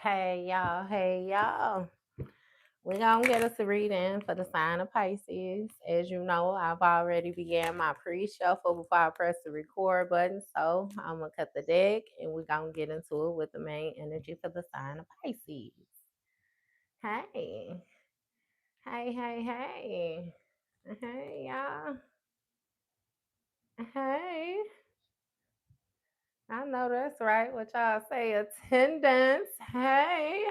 Hey y'all. We're gonna get us a reading for the sign of Pisces. As you know, I've already began my pre-shuffle before I press the record button. So I'm gonna cut the deck and we're gonna get into it with the main energy for the sign of Pisces. Hey. Hey. Hey y'all. Hey. I know that's right. What y'all say, attendance. Hey.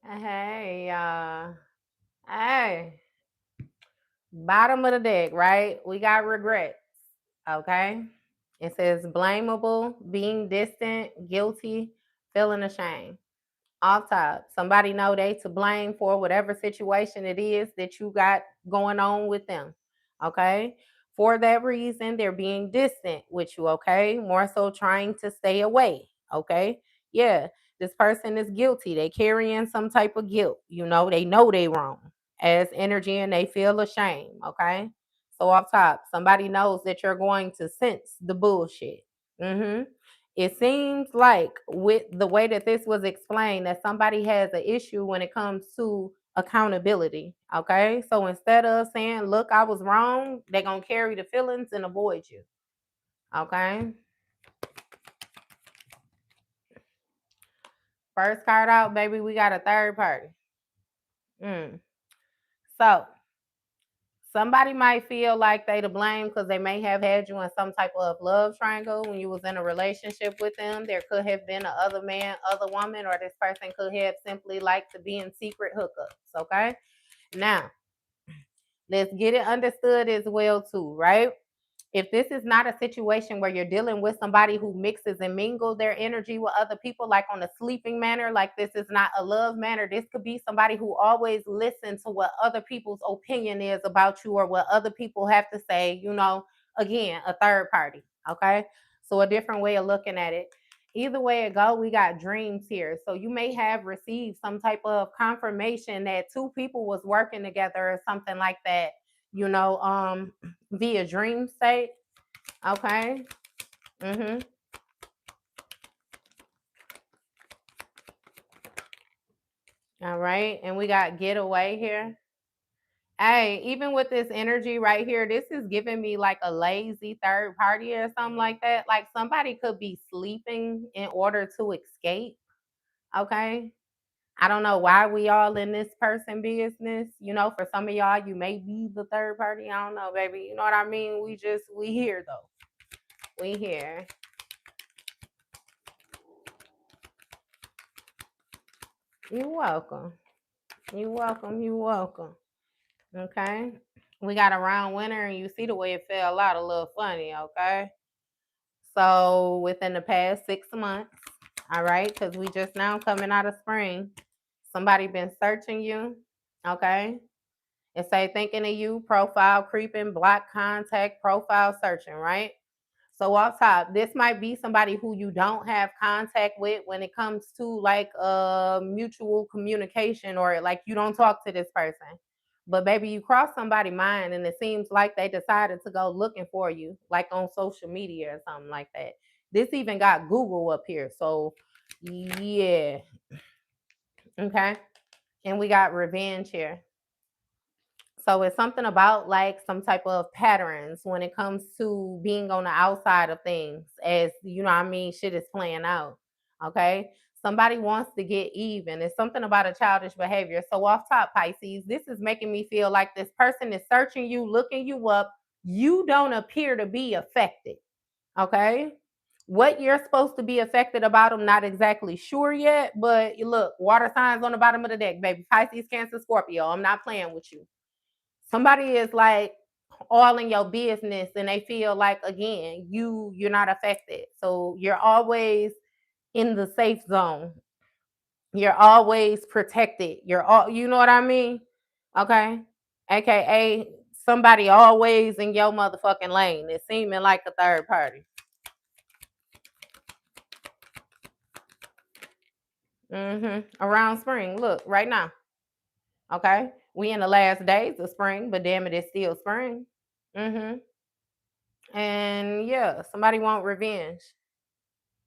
Hey, y'all. Hey, bottom of the deck, right? We got regrets. Okay. It says blamable, being distant, guilty, feeling ashamed. Off top, somebody know they to blame for whatever situation it is that you got going on with them. Okay. For that reason, they're being distant with you. Okay. More so trying to stay away. Okay. Yeah. This person is guilty. They carrying some type of guilt. They know they wrong as energy and they feel ashamed. Okay. So off top, somebody knows that you're going to sense the bullshit. Mm-hmm. It seems like with the way that this was explained that somebody has an issue when it comes to accountability. Okay. So instead of saying, look, I was wrong, they're going to carry the feelings and avoid you. Okay. First card out, baby, we got a third party. So somebody might feel like they to blame because they may have had you in some type of love triangle when you was in a relationship with them. There could have been a other man, other woman, or this person could have simply liked to be in secret hookups. Okay. Now, let's get it understood as well too, right? If this is not a situation where you're dealing with somebody who mixes and mingles their energy with other people, like on a sleeping manner, like this is not a love manner, this could be somebody who always listens to what other people's opinion is about you or what other people have to say, again, a third party. Okay. So a different way of looking at it. Either way it go, we got dreams here. So you may have received some type of confirmation that two people was working together or something like that, via dream state. Okay. Mm-hmm. All right. And we got getaway here. Hey, even with this energy right here, this is giving me like a lazy third party or something like that. Like somebody could be sleeping in order to escape. Okay. I don't know why we all in this person business. For some of y'all, you may be the third party. I don't know, baby. You know what I mean? We here though. We here. You're welcome. You're welcome. You're welcome. Okay. We got a round winner and you see the way it fell out a little funny, okay? So within the past 6 months, all right, because we just now coming out of spring, somebody been searching you, okay? And say thinking of you, profile creeping, block contact, profile searching, right? So off top, this might be somebody who you don't have contact with when it comes to like mutual communication or like you don't talk to this person. But baby, you cross somebody's mind and it seems like they decided to go looking for you, like on social media or something like that. This even got Google up here. So yeah. Okay. And we got revenge here. So it's something about like some type of patterns when it comes to being on the outside of things, as you know what I mean, shit is playing out. Okay. Somebody wants to get even. It's something about a childish behavior. So off top, Pisces, this is making me feel like this person is searching you, looking you up. You don't appear to be affected. Okay. What you're supposed to be affected about, I'm not exactly sure yet, but look, water signs on the bottom of the deck, baby. Pisces, Cancer, Scorpio. I'm not playing with you. Somebody is like all in your business and they feel like again you're not affected, so you're always in the safe zone, you're always protected, you're all, you know what I mean? Okay. AKA somebody always in your motherfucking lane. It's seeming like a third party. Around spring, look right now. Okay, we in the last days of spring, but damn it, it's still spring. And yeah, somebody want revenge.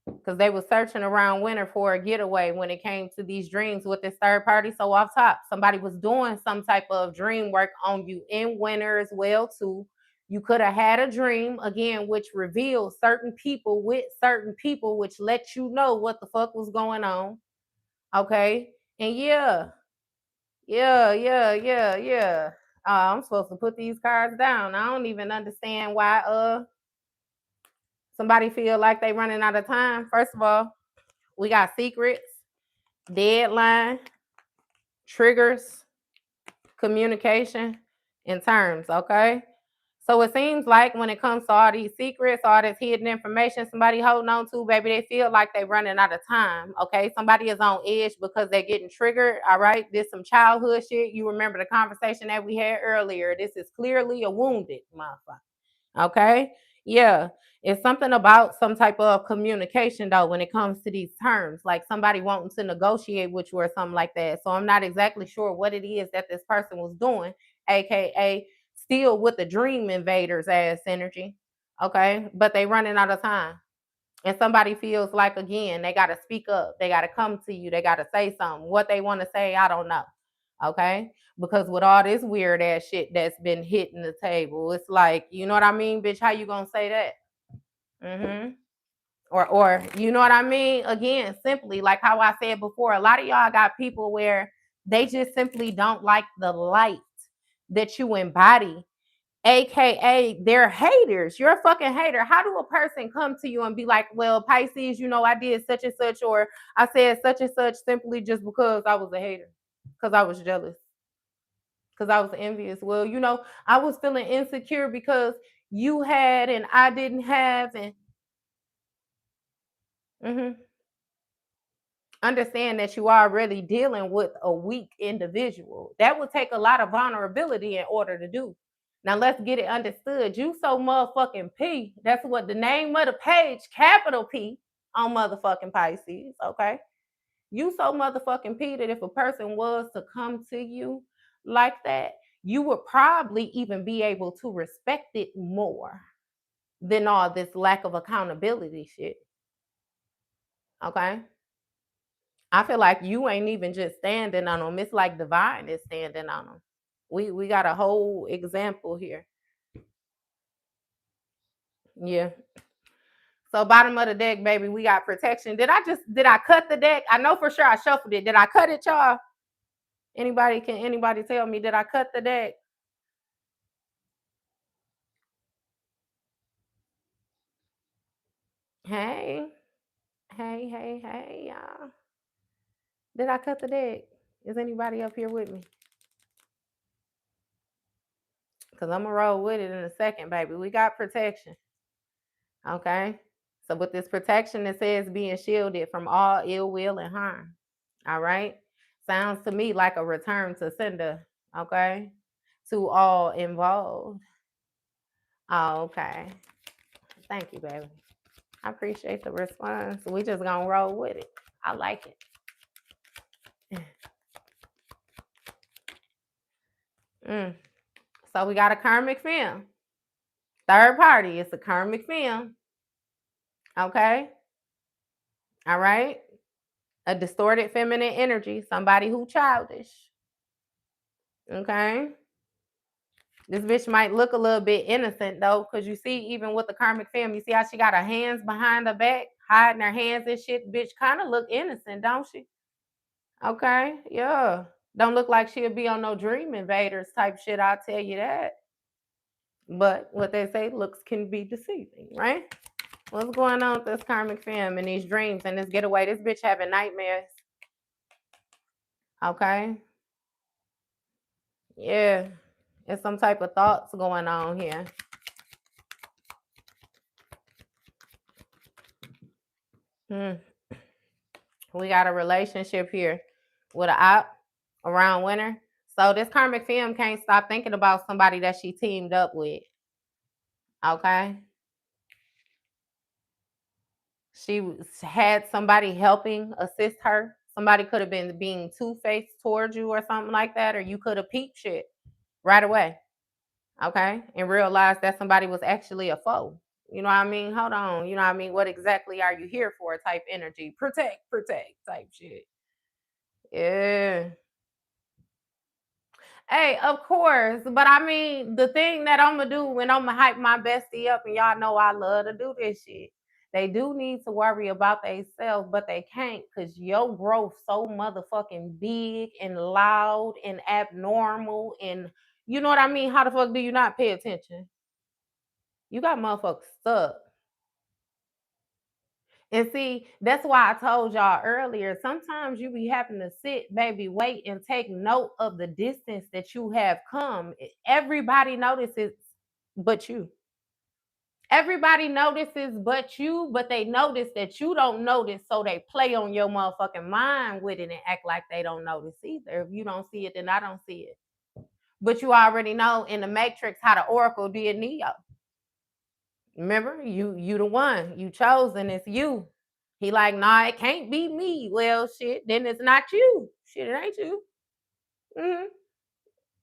because they were searching around winter for a getaway when it came to these dreams with this third party. So off top, somebody was doing some type of dream work on you in winter as well too. You could have had a dream again, which revealed certain people with certain people, which let you know what the fuck was going on. Okay, and yeah. I'm supposed to put these cards down. I don't even understand why somebody feel like they running out of time. First of all, we got secrets, deadline, triggers, communication, and terms, okay? So it seems like when it comes to all these secrets, all this hidden information somebody holding on to, baby, they feel like they're running out of time, okay? Somebody is on edge because they're getting triggered, all right? This some childhood shit. You remember the conversation that we had earlier. This is clearly a wounded motherfucker. Okay. Yeah. It's something about some type of communication though when it comes to these terms, like somebody wanting to negotiate with you or something like that. So I'm not exactly sure what it is that this person was doing, aka still with the dream invaders ass energy. Okay. But they running out of time. And somebody feels like again, they gotta speak up, they gotta come to you, they gotta say something. What they want to say, I don't know. Okay. Because with all this weird ass shit that's been hitting the table, it's like, you know what I mean, bitch, how you gonna say that? Mm-hmm. Or you know what I mean? Again, simply like how I said before, a lot of y'all got people where they just simply don't like the light that you embody, aka they're haters. You're a fucking hater. How do a person come to you and be like, well, Pisces, you know, I did such and such, or I said such and such simply just because I was a hater, because I was jealous, because I was envious. Well, you know, I was feeling insecure because you had and I didn't have, and mhm. Understand that you are really dealing with a weak individual. That would take a lot of vulnerability in order to do. Now let's get it understood. You so motherfucking P. That's what the name of the page, capital P on motherfucking Pisces. Okay. You so motherfucking P that if a person was to come to you like that, you would probably even be able to respect it more than all this lack of accountability shit. Okay. I feel like you ain't even just standing on them. It's like divine is standing on them. We got a whole example here. Yeah. So bottom of the deck, baby, we got protection. Did I cut the deck? I know for sure I shuffled it. Did I cut it, y'all? Anybody tell me, did I cut the deck? Hey, hey, y'all. Did I cut the deck? Is anybody up here with me? Because I'm gonna roll with it in a second, baby. We got protection. Okay. So with this protection, it says being shielded from all ill will and harm. All right. Sounds to me like a return to sender. Okay. To all involved. Oh, okay. Thank you, baby. I appreciate the response. We just gonna roll with it. I like it. Mm. So we got a karmic film. Third party. It's a karmic film. Okay. All right. A distorted feminine energy. Somebody who childish. Okay. This bitch might look a little bit innocent though, because you see, even with the karmic fam, you see how she got her hands behind her back, hiding her hands and shit. Bitch kind of look innocent, don't she? Okay, yeah. Don't look like she'll be on no dream invaders type shit, I'll tell you that. But what they say, looks can be deceiving, right? What's going on with this karmic fam and these dreams and this getaway? This bitch having nightmares. Okay. Yeah. There's some type of thoughts going on here. Hmm. We got a relationship here with an op around winter. So this karmic film can't stop thinking about somebody that she teamed up with. Okay. She had somebody helping assist her. Somebody could have been being two-faced towards you or something like that, or you could have peeped shit right away. Okay. And realized that somebody was actually a foe. You know what I mean? Hold on. You know what I mean? What exactly are you here for? Type energy. Protect type shit. Yeah. Hey, of course. But I mean, the thing that I'm gonna do when I'm gonna hype my bestie up, and y'all know I love to do this shit. They do need to worry about themselves, but they can't because your growth so motherfucking big and loud and abnormal, and you know what I mean? How the fuck do you not pay attention? You got motherfuckers stuck. And see, that's why I told y'all earlier, sometimes you be having to sit, baby, wait, and take note of the distance that you have come. Everybody notices but you. Everybody notices but you, but they notice that you don't notice, so they play on your motherfucking mind with it and act like they don't notice either. If you don't see it, then I don't see it. But you already know in the Matrix how the Oracle did Neo. Remember, you the one. You chosen. It's you. He like, nah, it can't be me. Well, shit, then it's not you. Shit, it ain't you. hmm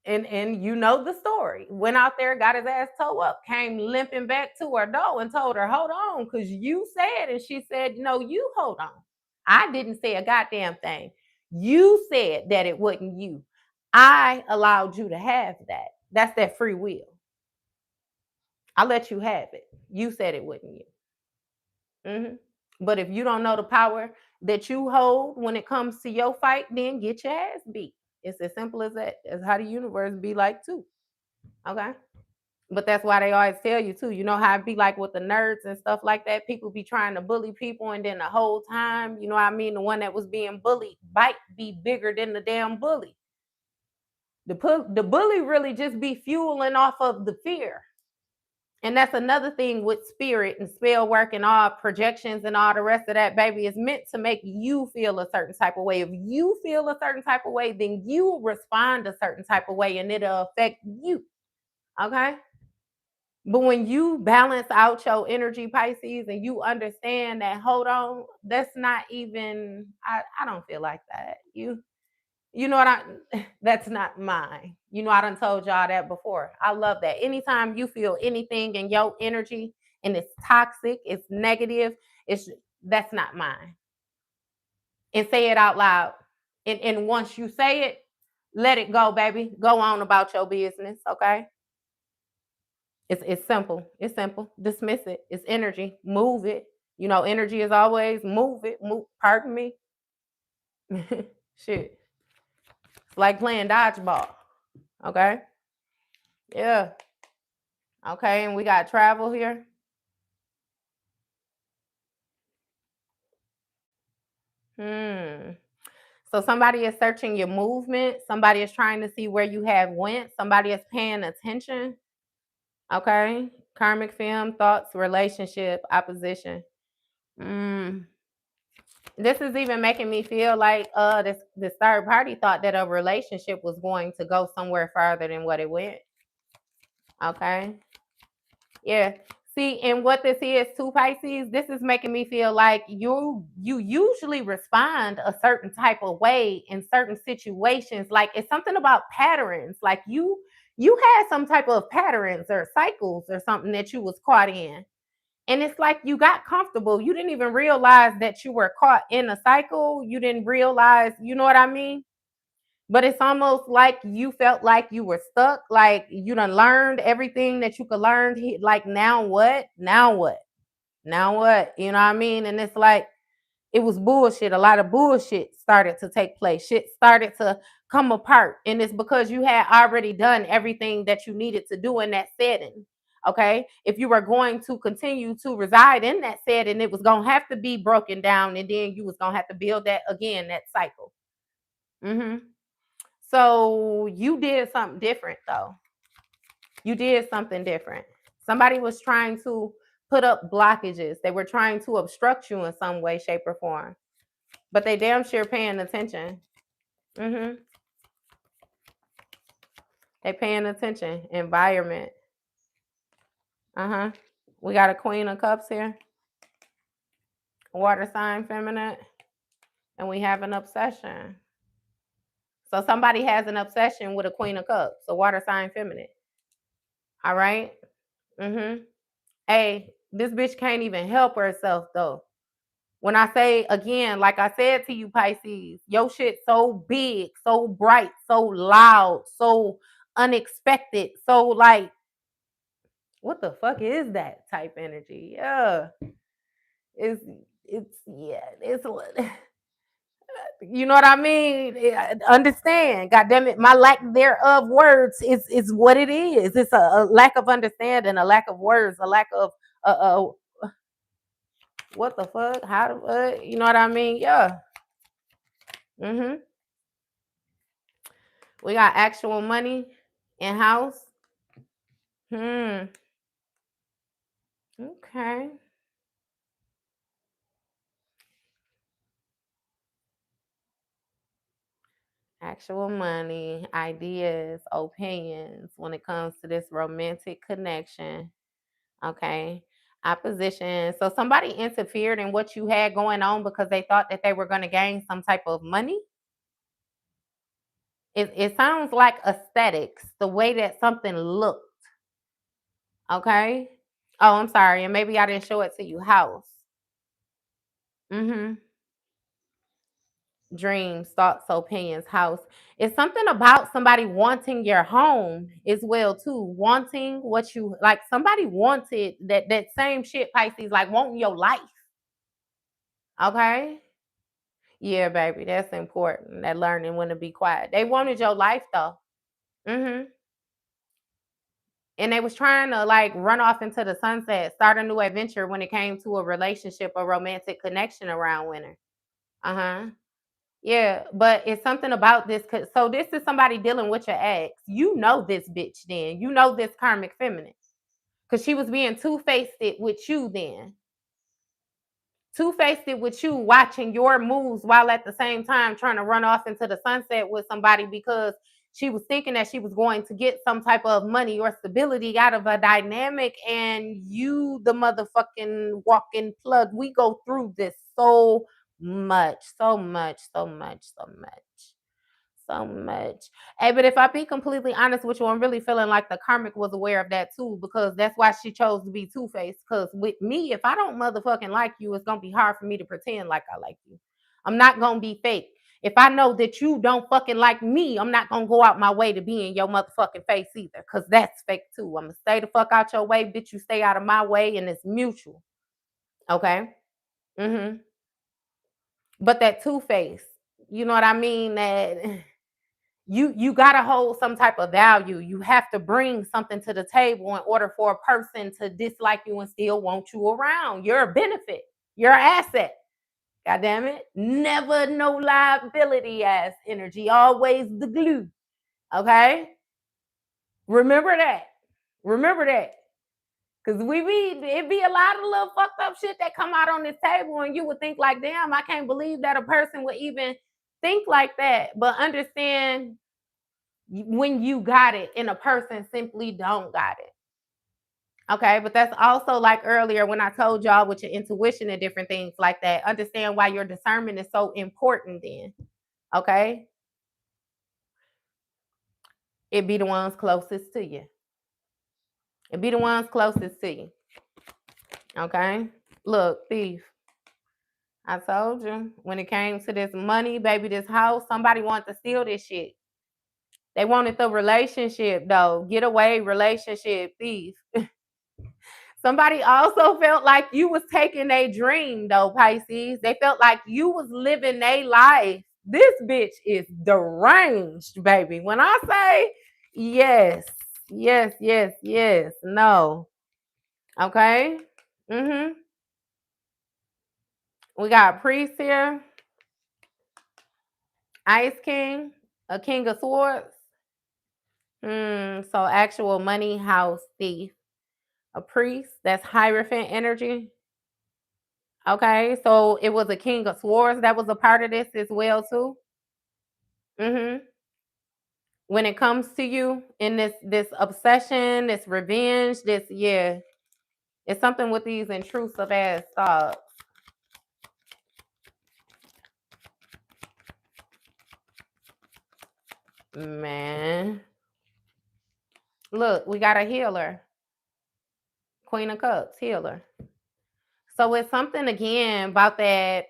And you know the story. Went out there, got his ass toe up, came limping back to her door and told her, hold on, because you said, and she said, no, you hold on. I didn't say a goddamn thing. You said that it wasn't you. I allowed you to have that. That's that free will. I let you have it. You said it wasn't you. hmm But if you don't know the power that you hold when it comes to your fight, then get your ass beat. It's as simple as that. That's how the universe be like too. Okay. But that's why they always tell you too. You know how it be like with the nerds and stuff like that. People be trying to bully people, and then the whole time, you know what I mean, the one that was being bullied bite be bigger than the damn bully. The bully really just be fueling off of the fear. And that's another thing with spirit and spell work and all projections and all the rest of that, baby, is meant to make you feel a certain type of way. If you feel a certain type of way, then you respond a certain type of way and it'll affect you. Okay. But when you balance out your energy, Pisces, and you understand that, hold on, that's not even, I don't feel like that. You know what that's not mine. You know, I done told y'all that before. I love that. Anytime you feel anything in your energy and it's toxic, it's negative, that's not mine. And say it out loud. And once you say it, let it go, baby. Go on about your business, okay? It's simple. It's simple. Dismiss it. It's energy. Move it. You know, energy is always move it. Move, pardon me. Shit. It's like playing dodgeball. Okay? Yeah. Okay, and we got travel here. Hmm. So somebody is searching your movement. Somebody is trying to see where you have went. Somebody is paying attention. Okay. Karmic film, thoughts, relationship, opposition. Mm. This is even making me feel like this third party thought that a relationship was going to go somewhere further than what it went. Okay. Yeah. See, and what this is too, Pisces, this is making me feel like you usually respond a certain type of way in certain situations. Like it's something about patterns. Like you had some type of patterns or cycles or something that you was caught in. And it's like you got comfortable. You didn't even realize that you were caught in a cycle. You didn't realize, you know what I mean? But it's almost like you felt like you were stuck, like you done learned everything that you could learn. Like, now what? Now what? Now what? You know what I mean? And it's like, it was bullshit. A lot of bullshit started to take place. Shit started to come apart. And it's because you had already done everything that you needed to do in that setting. Okay. If you were going to continue to reside in that setting, it was going to have to be broken down. And then you was going to have to build that again, that cycle. Mm-hmm. So you did something different though. You did something different. Somebody was trying to put up blockages. They were trying to obstruct you in some way, shape, or form. But they damn sure paying attention. Mm-hmm. They paying attention. Environment. Uh-huh. We got a Queen of Cups here. Water sign feminine. And we have an obsession. So somebody has an obsession with a Queen of Cups. So water sign feminine. All right. Mm-hmm. Hey, This bitch can't even help herself though. When I say again, like I said to you, Pisces, your shit so big, so bright, so loud, so unexpected, so like, what the fuck is that type energy? Yeah, it's yeah, it's you know what I mean. Understand, God damn it, my lack thereof words is what it is. It's a lack of understanding, a lack of words, a lack of what the fuck? How do you know what I mean? Yeah. Mhm. We got actual money in house. Hmm. Okay. Actual money, ideas, opinions when it comes to this romantic connection. Okay. Opposition. So somebody interfered in what you had going on because they thought that they were going to gain some type of money. It sounds like aesthetics, the way that something looked. Okay. Oh, I'm sorry. And maybe I didn't show it to you. House. Mm-hmm. Dreams, thoughts, opinions, house. It's something about somebody wanting your home as well too. Wanting what you like. Somebody wanted that same shit, Pisces, like wanting your life. Okay. Yeah, baby, that's important. That learning when to be quiet. They wanted your life though. Mm-hmm. And they was trying to like run off into the sunset, start a new adventure when it came to a relationship, a romantic connection around winter. Uh-huh. Yeah, but it's something about this. So this is somebody dealing with your ex. You know this bitch then. You know this karmic feminine. Because she was being two-faced with you then. Two-faced with you, watching your moves while at the same time trying to run off into the sunset with somebody because she was thinking that she was going to get some type of money or stability out of a dynamic, and you, the motherfucking walking plug. We go through this so much, so much, so much, so much. So much. Hey, but if I be completely honest with you, I'm really feeling like the karmic was aware of that too, because that's why she chose to be two-faced. Because with me, if I don't motherfucking like you, it's gonna be hard for me to pretend like I like you. I'm not gonna be fake. If I know that you don't fucking like me, I'm not gonna go out my way to be in your motherfucking face either. Cause that's fake too. I'm gonna stay the fuck out your way, bitch. You stay out of my way, and it's mutual. Okay. Mm-hmm. But that two-face, you know what I mean? That you got to hold some type of value. You have to bring something to the table in order for a person to dislike you and still want you around. You're a benefit. You're an asset. God damn it. Never no liability ass energy. Always the glue. Okay? Remember that. Remember that. Cause it be a lot of little fucked up shit that come out on this table, and you would think like, damn, I can't believe that a person would even think like that. But understand when you got it and a person simply don't got it. Okay, but that's also like earlier when I told y'all with your intuition and different things like that. Understand why your discernment is so important then. Okay? It be the ones closest to you. It be the ones closest to you. Okay? Look, thief. I told you when it came to this money, baby, this house, somebody wanted to steal this shit. They wanted the relationship though. Get away relationship, thief. Somebody also felt like you was taking a dream though, Pisces. They felt like you was living a life. This bitch is deranged, baby. When I say yes, yes, yes, yes, no. Okay. Mm-hmm. We got priest here, ice king, a king of swords. So actual money house thief. A priest, that's Hierophant energy. Okay, so it was a king of swords that was a part of this as well too. Mm-hmm. When it comes to you in this obsession, this revenge, this yeah, it's something with these intrusive ass thoughts. Man, look, we got a healer, Queen of Cups, healer. So it's something again about that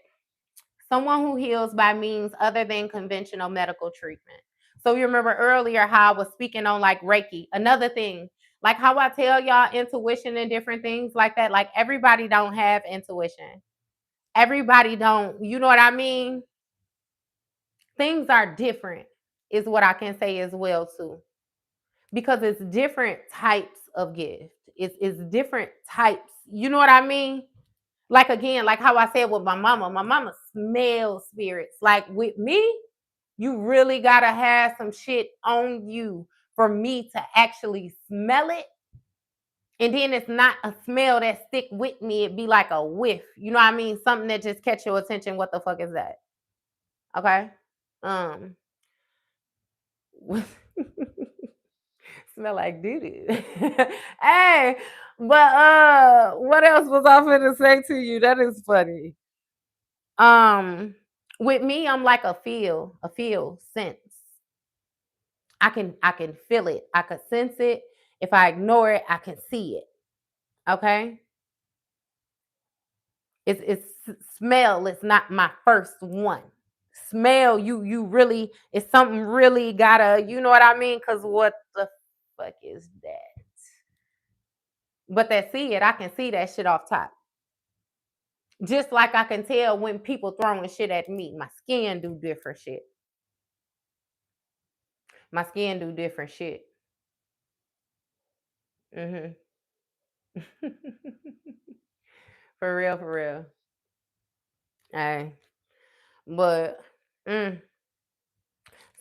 someone who heals by means other than conventional medical treatment. So you remember earlier how I was speaking on like Reiki. Another thing, like how I tell y'all intuition and different things like that. Like everybody don't have intuition. Everybody don't, you know what I mean? Things are different is what I can say as well too. Because it's different types of gift. It's different types. You know what I mean? Like again, like how I said with my mama smells spirits. Like with me, you really gotta have some shit on you for me to actually smell it. And then it's not a smell that stick with me. It'd be like a whiff. You know what I mean? Something that just catch your attention. What the fuck is that? Okay. Um smell like doo doo. Hey, but what else was I finna say to you? That is funny. Um, with me, I'm like a feel sense. I can feel it. I can sense it. If I ignore it, I can see it. Okay? It's smell is not my first one. Smell, you really it's something really gotta, you know what I mean? Cause what the fuck is that? But that see it, I can see that shit off top. Just like I can tell when people throwing shit at me. My skin do different shit. My skin do different shit. Hmm. For real, for real. Hey, but mm.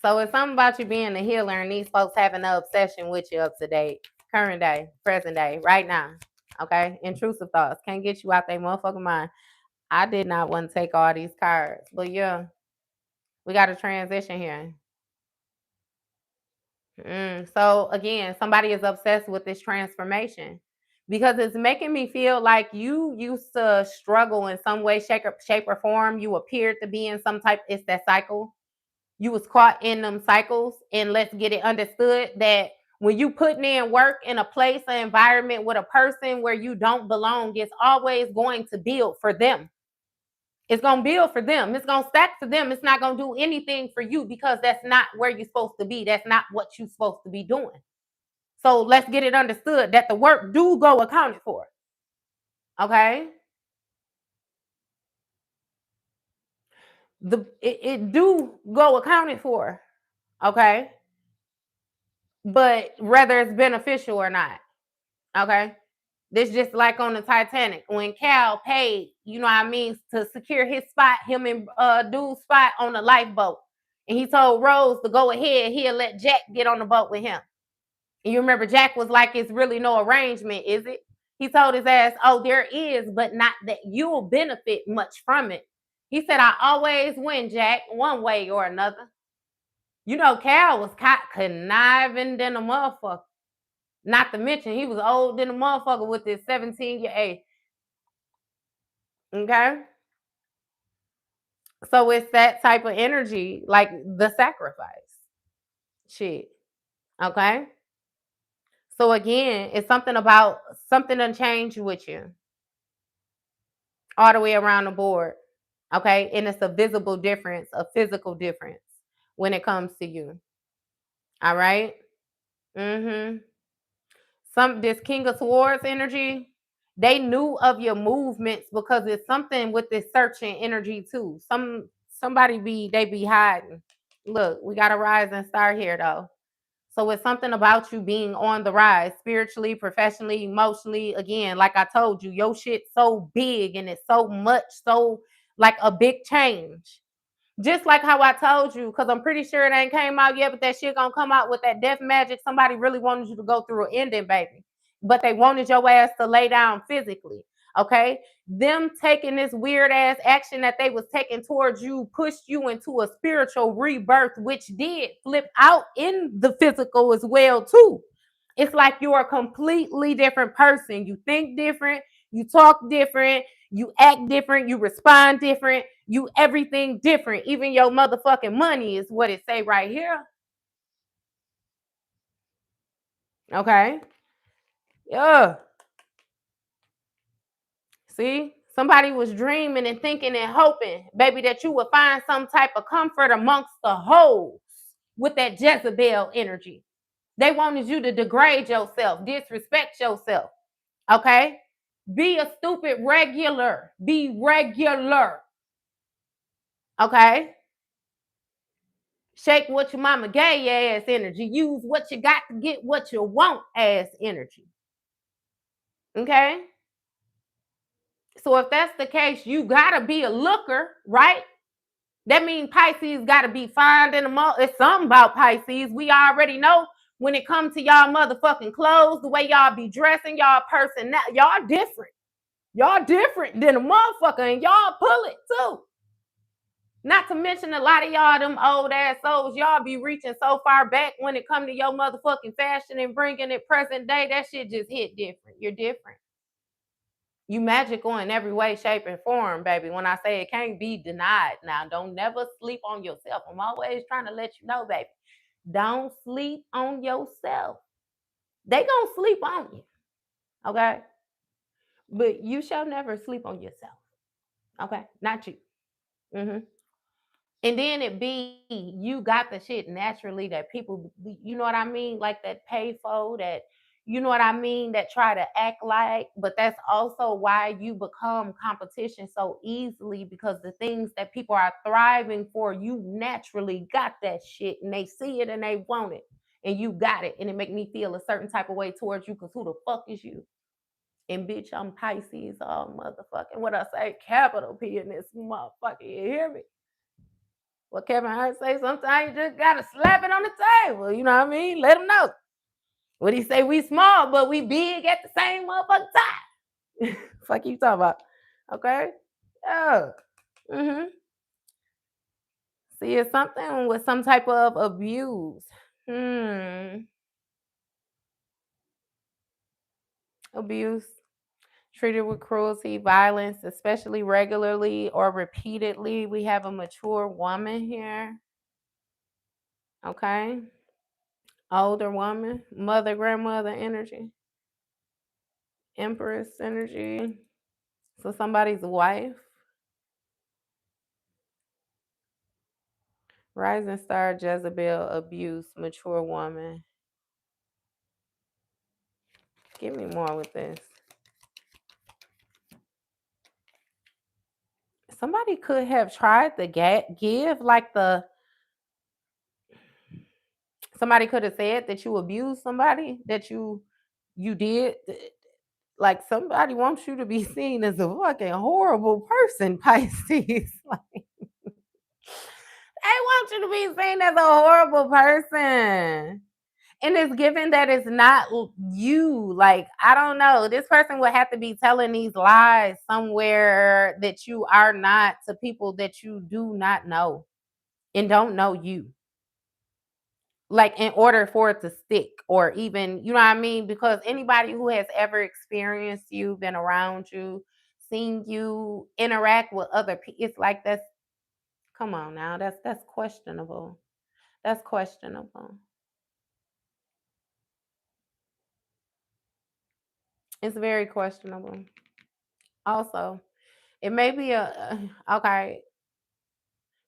So it's something about you being a healer and these folks having an obsession with you up to date, current day, present day, right now. Okay, intrusive thoughts can't get you out their motherfucking mind. I did not want to take all these cards, but yeah, we got a transition here. So again, somebody is obsessed with this transformation because it's making me feel like you used to struggle in some way, shape or form. You appeared to be in some type. It's that cycle. You was caught in them cycles, and let's get it understood that when you putting in work in a place, an environment with a person where you don't belong, it's always going to build for them. It's going to build for them. It's going to stack for them. It's not going to do anything for you because that's not where you're supposed to be. That's not what you're supposed to be doing. So let's get it understood that the work do go accounted for. Okay? It do go accounted for. Okay? But whether it's beneficial or not. Okay? This just like on the Titanic when Cal paid, you know what I mean, to secure his spot, him and dude's spot on the lifeboat. And he told Rose to go ahead, he'll let Jack get on the boat with him. And you remember Jack was like, it's really no arrangement, is it? He told his ass, oh, there is, but not that you'll benefit much from it. He said, I always win, Jack, one way or another. You know, Cal was conniving than a motherfucker. Not to mention, he was old than a motherfucker with his 17-year age. Okay? So it's that type of energy, like the sacrifice. Shit. Okay? So again, it's something about something done changed with you all the way around the board. Okay? And it's a visible difference, a physical difference when it comes to you. All right? Mm-hmm. This King of Swords energy, they knew of your movements because it's something with this searching energy too. They be hiding. Look, we gotta rise and start here though. So it's something about you being on the rise, spiritually, professionally, emotionally. Again, like I told you, your shit's so big and it's so much, so like a big change. Just like how I told you, because I'm pretty sure it ain't came out yet, but that shit gonna come out with that death magic. Somebody really wanted you to go through an ending, baby. But they wanted your ass to lay down physically. Okay? Them taking this weird ass action that they was taking towards you pushed you into a spiritual rebirth, which did flip out in the physical as well, too. It's like you're a completely different person. You think different, you talk different, you act different, you respond different, you everything different. Even your motherfucking money is what it say right here. Okay. Yeah. See? Somebody was dreaming and thinking and hoping, baby, that you would find some type of comfort amongst the hoes with that Jezebel energy. They wanted you to degrade yourself, disrespect yourself. Okay? Be a stupid regular. Be regular. Okay? Shake what your mama gave you ass energy. Use what you got to get what you want ass energy. Okay? So if that's the case, you gotta be a looker, right? That means Pisces gotta be fine in the mall. It's something about Pisces. We already know when it comes to y'all motherfucking clothes, the way y'all be dressing, y'all person, y'all different. Y'all different than a motherfucker, and y'all pull it too. Not to mention a lot of y'all, them old ass souls, y'all be reaching so far back when it come to your motherfucking fashion and bringing it present day. That shit just hit different. You're different. You magical in every way, shape, and form, baby. When I say it can't be denied. Now, don't never sleep on yourself. I'm always trying to let you know, baby. Don't sleep on yourself. They gonna sleep on you, okay? But you shall never sleep on yourself, okay? Not you. Mm-hmm. And then it be you got the shit naturally that people, you know what I mean, like that pay for that, you know what I mean, that try to act like, but that's also why you become competition so easily, because the things that people are thriving for, you naturally got that shit and they see it and they want it and you got it, and it make me feel a certain type of way towards you, because who the fuck is you? And bitch, I'm Pisces, all motherfucking, what I say, capital P in this motherfucker, you hear me? What Kevin Hart say, sometimes you just gotta slap it on the table. You know what I mean? Let him know. What he say, we small, but we big at the same motherfucking time. Fuck you talking about. Okay? Yeah. Mm-hmm. See, it's something with some type of abuse. Abuse. Treated with cruelty, violence, especially regularly or repeatedly. We have a mature woman here. Okay? Older woman, mother, grandmother energy. Empress energy. So somebody's wife. Rising star, Jezebel, abuse, mature woman. Give me more with this. Somebody could have tried to give like the. Somebody could have said that you abused somebody, that you did. Like somebody wants you to be seen as a fucking horrible person, Pisces. Like, they want you to be seen as a horrible person. And it's given that it's not you. Like, I don't know. This person would have to be telling these lies somewhere that you are not, to people that you do not know and don't know you. Like, in order for it to stick, or even, you know what I mean? Because anybody who has ever experienced you, been around you, seen you interact with other people, it's like, that's, come on now, that's questionable. That's questionable. It's very questionable. Also, it may be okay.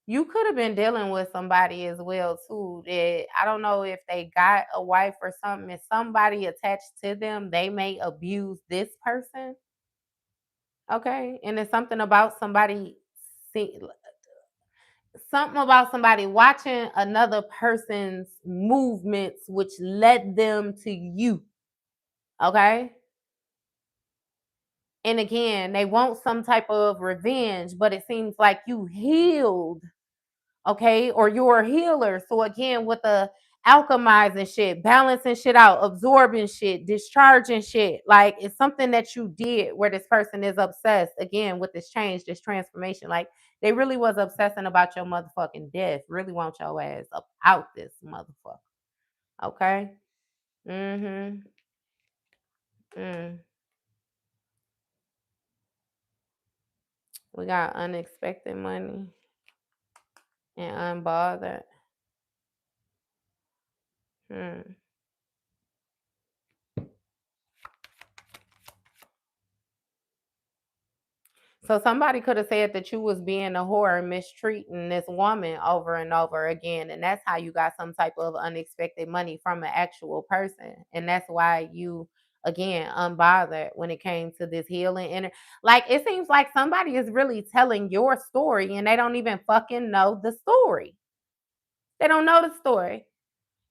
You could have been dealing with somebody as well too. That I don't know if they got a wife or something. If somebody attached to them, they may abuse this person. Okay, and it's something about somebody. See, something about somebody watching another person's movements, which led them to you. Okay. And again, they want some type of revenge, but it seems like you healed, okay, or you're a healer. So again, with the alchemizing shit, balancing shit out, absorbing shit, discharging shit, like it's something that you did where this person is obsessed again with this change, this transformation. Like they really was obsessing about your motherfucking death. Really want your ass up out this motherfucker. Okay. Mm-hmm. Mm. We got unexpected money and unbothered. Hmm. So somebody could have said that you was being a whore and mistreating this woman over and over again, and that's how you got some type of unexpected money from an actual person, and that's why you again unbothered when it came to this healing. And like it seems like somebody is really telling your story, and they don't even fucking know the story. They don't know the story.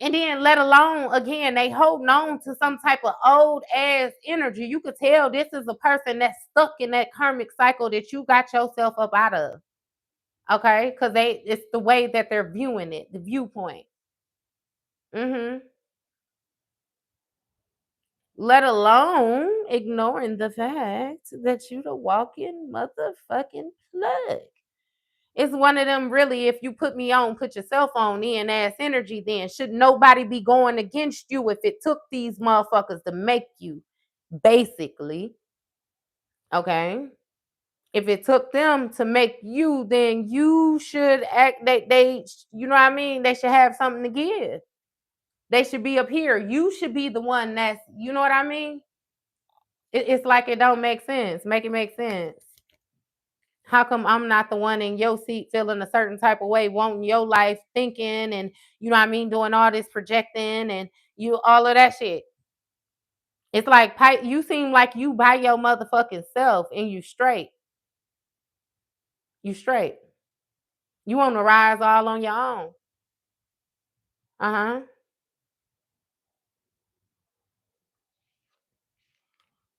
And then let alone again, they holding on to some type of old ass energy. You could tell this is a person that's stuck in that karmic cycle that you got yourself up out of. Okay? Because it's the way that they're viewing it, the viewpoint. Mm-hmm. Let alone ignoring the fact that you the walking motherfucking plug. It's one of them really, if you put me on, put yourself on in ass energy, then should nobody be going against you if it took these motherfuckers to make you, basically. Okay. If it took them to make you, then you should act they you know what I mean? They should have something to give. They should be up here. You should be the one that's, you know what I mean? It's like it don't make sense. Make it make sense. How come I'm not the one in your seat feeling a certain type of way, wanting your life, thinking and you know what I mean, doing all this projecting and you all of that shit. It's like you seem like you by your motherfucking self and you straight. You straight. You want to rise all on your own. Uh-huh.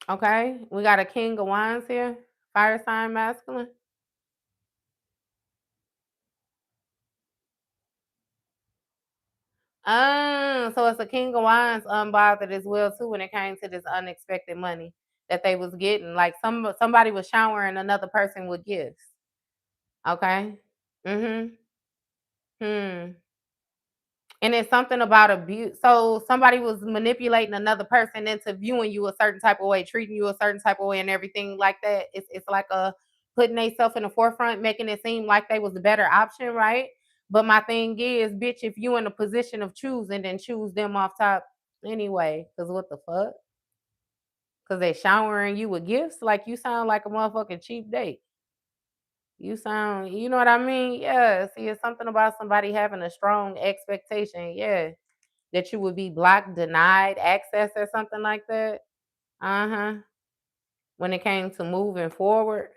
Okay. We got a king of wands here. Fire sign masculine. So it's a king of wands unbothered as well too when it came to this unexpected money that they was getting. Like somebody was showering another person with gifts. Okay. Mm-hmm. Hmm. And it's something about abuse. So somebody was manipulating another person into viewing you a certain type of way, treating you a certain type of way, and everything like that. It's like a putting themselves in the forefront, making it seem like they was the better option, right? But my thing is, bitch, if you in a position of choosing, then choose them off top anyway. Cause what the fuck? Cause they showering you with gifts, like you sound like a motherfucking cheap date. You sound, you know what I mean? Yeah. See, it's something about somebody having a strong expectation. Yeah, that you would be blocked, denied access or something like that. Uh-huh. When it came to moving forward,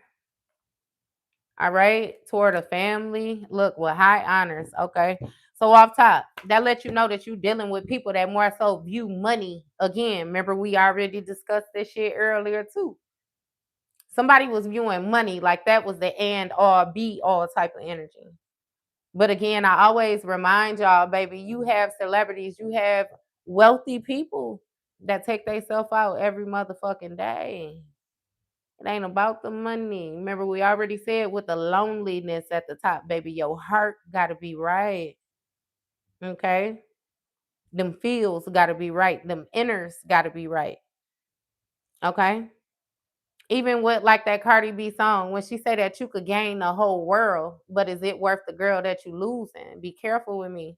all right, toward a family. Look, with high honors, okay. So off top, that lets you know that you're dealing with people that more so view money. Again, remember we already discussed this shit earlier too. Somebody was viewing money like that was the and all be all type of energy. But again, I always remind y'all, baby, you have celebrities, you have wealthy people that take themselves out every motherfucking day. It ain't about the money. Remember, we already said with the loneliness at the top, baby, your heart gotta be right. Okay? Them feels gotta be right. Them inners gotta be right. Okay? Even with like that Cardi B song, when she said that you could gain the whole world, but is it worth the girl that you losing? Be careful with me.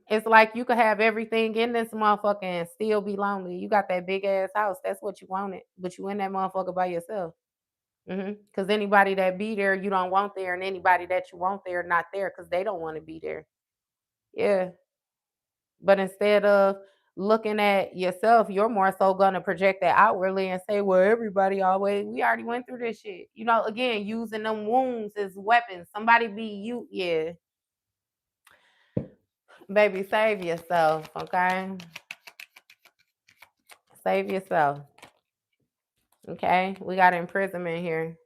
It's like you could have everything in this motherfucker and still be lonely. You got that big ass house. That's what you wanted, but you in that motherfucker by yourself. Because anybody that be there, you don't want there, and anybody that you want there, not there, because they don't want to be there. Yeah. But instead of looking at yourself, you're more so gonna project that outwardly and say, "Well, everybody always. We already went through this shit." You know, again, using them wounds as weapons. Somebody be you, yeah. Baby, save yourself, okay? Save yourself. Okay, we got imprisonment here.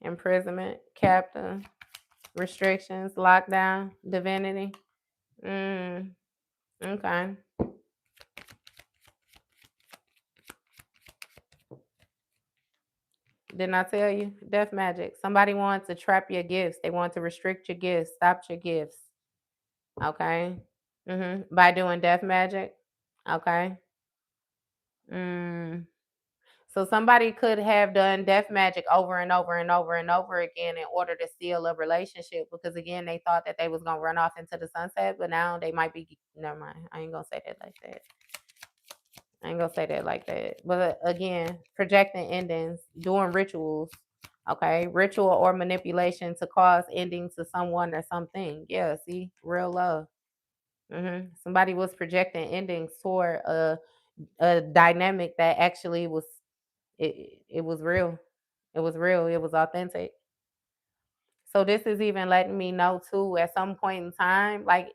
Imprisonment, captain, restrictions, lockdown, divinity. Mm, okay. Didn't I tell you? Death magic. Somebody wants to trap your gifts. They want to restrict your gifts, stop your gifts. Okay. By doing death magic. Okay. Mm. So somebody could have done death magic over and over and over and over again in order to seal a relationship because again they thought that they was gonna run off into the sunset, but now they might be never mind. I ain't gonna say that like that. I ain't gonna say that like that. But again, projecting endings, doing rituals, okay? Ritual or manipulation to cause ending to someone or something. Yeah, see, real love. Somebody was projecting endings toward a dynamic that actually was it was real. It was real. It was authentic. So this is even letting me know too at some point in time, like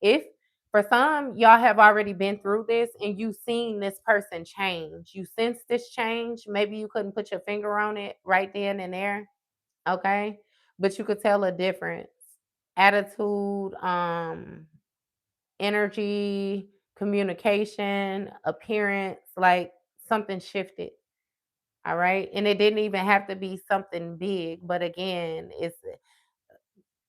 if for some y'all have already been through this and you've seen this person change, you sense this change. Maybe you couldn't put your finger on it right then and there, okay? But you could tell a difference. Attitude, energy, communication, appearance, like something shifted. All right. And it didn't even have to be something big, but again, it's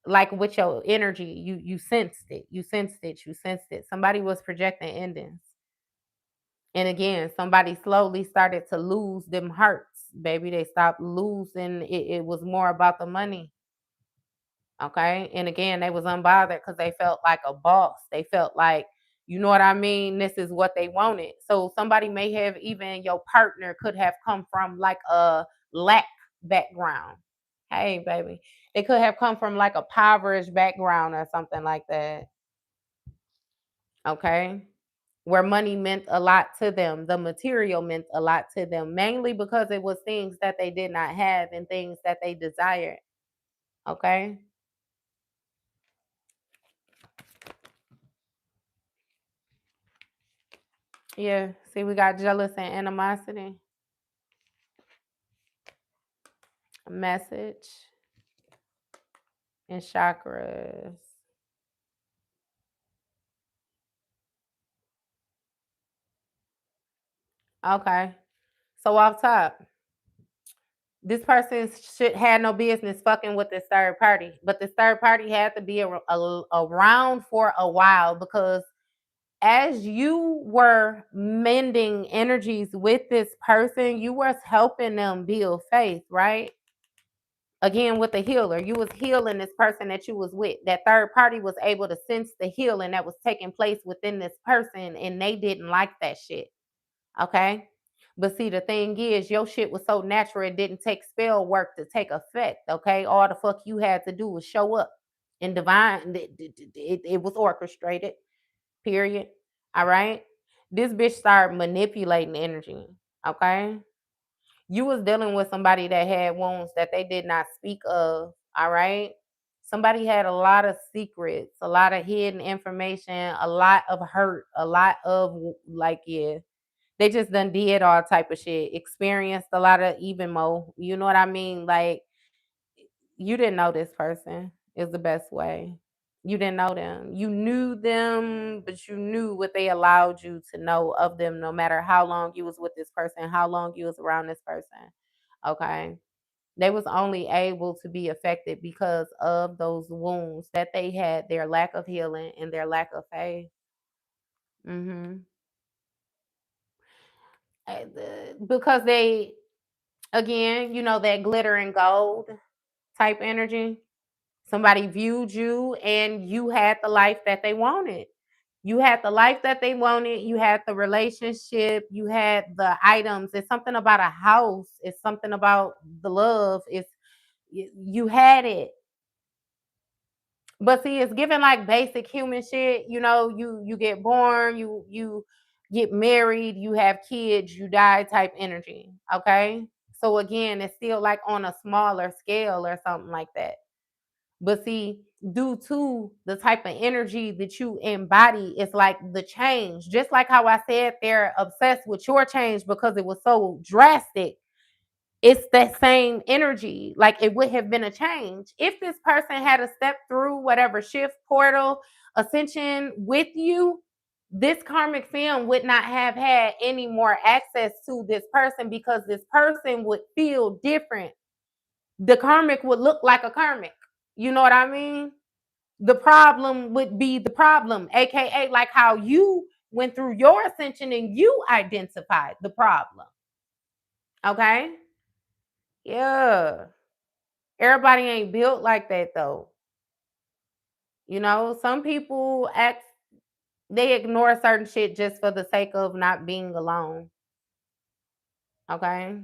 like with your energy, you sensed it. You sensed it. You sensed it. Somebody was projecting endings. And again, somebody slowly started to lose them hurts, baby. They stopped losing. It was more about the money. Okay. And again, they was unbothered because they felt like a boss. They felt like, you know what I mean? This is what they wanted. So somebody may have, even your partner could have come from like a lack background. Hey, baby. They could have come from like a impoverished background or something like that. Okay. Where money meant a lot to them, the material meant a lot to them, mainly because it was things that they did not have and things that they desired. Okay. Yeah. See, we got jealous and animosity. Message and chakras. Okay. So off top, this person should had no business fucking with this third party, but this third party had to be around for a while because as you were mending energies with this person, you were helping them build faith, right? Again, with the healer, you was healing this person that you was with. That third party was able to sense the healing that was taking place within this person, and they didn't like that shit. Okay. But see, the thing is, your shit was so natural, it didn't take spell work to take effect. Okay. All the fuck you had to do was show up and divine. It was orchestrated, period. All right. This bitch started manipulating energy. Okay. You was dealing with somebody that had wounds that they did not speak of. All right. Somebody had a lot of secrets, a lot of hidden information, a lot of hurt, a lot of like, yeah, they just done did all type of shit, experienced a lot of even more. You know what I mean? Like you didn't know this person is the best way. You didn't know them. You knew them, but you knew what they allowed you to know of them, no matter how long you was with this person, how long you was around this person. Okay. They was only able to be affected because of those wounds that they had, their lack of healing and their lack of faith. hmm Because they, again, you know, that glitter and gold type energy. Somebody viewed you and you had the life that they wanted. You had the life that they wanted. You had the relationship. You had the items. It's something about a house. It's something about the love. It's you had it. But see, it's given like basic human shit. You know, you get born, you get married, you have kids, you die type energy. Okay. So again, it's still like on a smaller scale or something like that. But see, due to the type of energy that you embody, it's like the change. Just like how I said they're obsessed with your change because it was so drastic. It's that same energy. Like it would have been a change. If this person had to step through whatever shift, portal, ascension with you, this karmic film would not have had any more access to this person because this person would feel different. The karmic would look like a karmic. You know what I mean? The problem would be the problem, aka like how you went through your ascension and you identified the problem. Okay? Yeah. Everybody ain't built like that though. You know, some people act They ignore certain shit just for the sake of not being alone. Okay?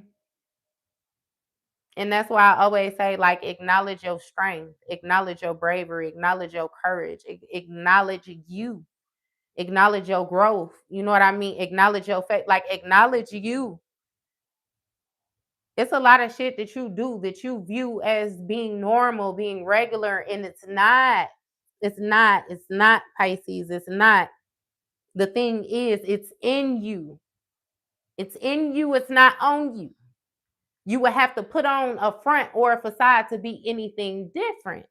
And that's why I always say, like, acknowledge your strength, acknowledge your bravery, acknowledge your courage, acknowledge you, acknowledge your growth. You know what I mean? Acknowledge your faith, like, acknowledge you. It's a lot of shit that you do that you view as being normal, being regular, and it's not. It's not. It's not, Pisces. It's not. The thing is, it's in you. It's in you. It's not on you. You would have to put on a front or a facade to be anything different.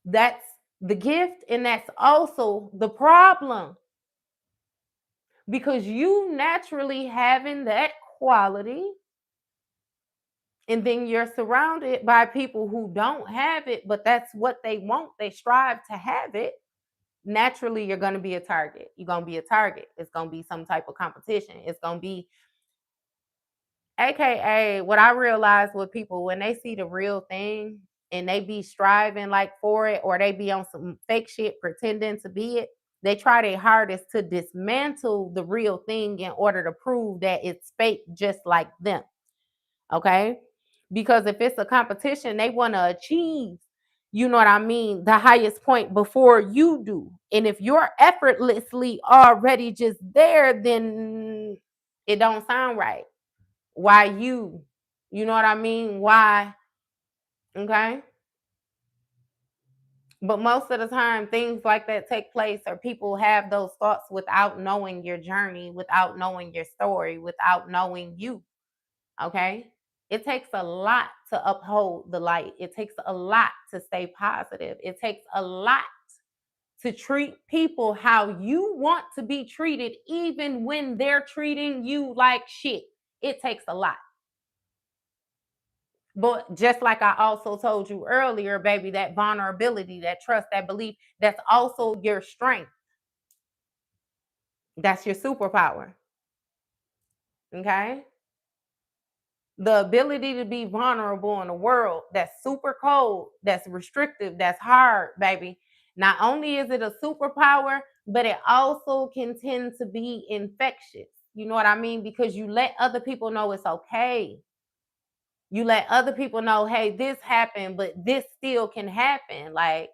That's the gift, and that's also the problem. Because you naturally having that quality, and then you're surrounded by people who don't have it, but that's what they want. They strive to have it. Naturally, you're going to be a target. You're going to be a target. It's going to be some type of competition. It's going to be, AKA, what I realize with people, when they see the real thing and they be striving like for it, or they be on some fake shit pretending to be it, they try their hardest to dismantle the real thing in order to prove that it's fake just like them. Okay? Because if it's a competition, they want to achieve, you know what I mean, the highest point before you do. And if you're effortlessly already just there, then it don't sound right. Why you? You know what I mean? Why? Okay? But most of the time, things like that take place, or people have those thoughts without knowing your journey, without knowing your story, without knowing you. Okay? It takes a lot to uphold the light. It takes a lot to stay positive. It takes a lot to treat people how you want to be treated, even when they're treating you like shit. It takes a lot. But just like I also told you earlier, baby, that vulnerability, that trust, that belief, that's also your strength. That's your superpower. Okay? The ability to be vulnerable in a world that's super cold, that's restrictive, that's hard, baby. Not only is it a superpower, but it also can tend to be infectious. You know what I mean? Because you let other people know it's okay. You let other people know, hey, this happened, but this still can happen. Like,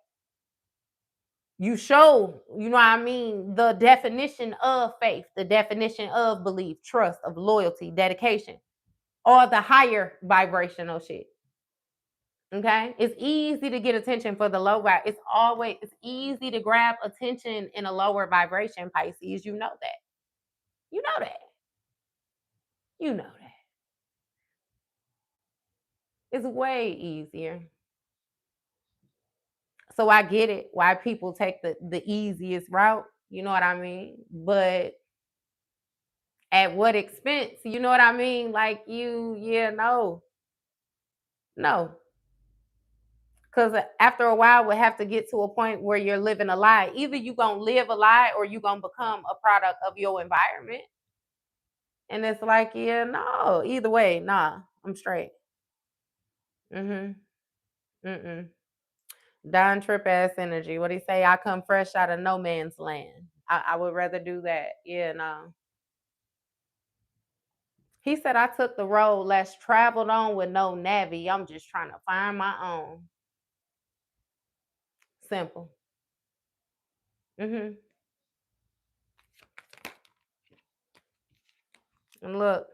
you show, you know what I mean, the definition of faith, the definition of belief, trust, of loyalty, dedication, or the higher vibrational shit. Okay? It's easy to get attention for the low vibe. It's easy to grab attention in a lower vibration, Pisces. You know that. You know that. You know that. It's way easier. So I get it why people take the easiest route. You know what I mean? But at what expense? You know what I mean? Like, no. No. Because after a while, we'll have to get to a point where you're living a lie. Either you're going to live a lie, or you're going to become a product of your environment. And it's like, no. Either way, nah, I'm straight. Mm-hmm. Mm-mm. Don Trip ass energy. What he say? I come fresh out of no man's land. I would rather do that. Yeah, no. He said, I took the road less traveled on with no navy. I'm just trying to find my own. Simple. Mm-hmm. And look,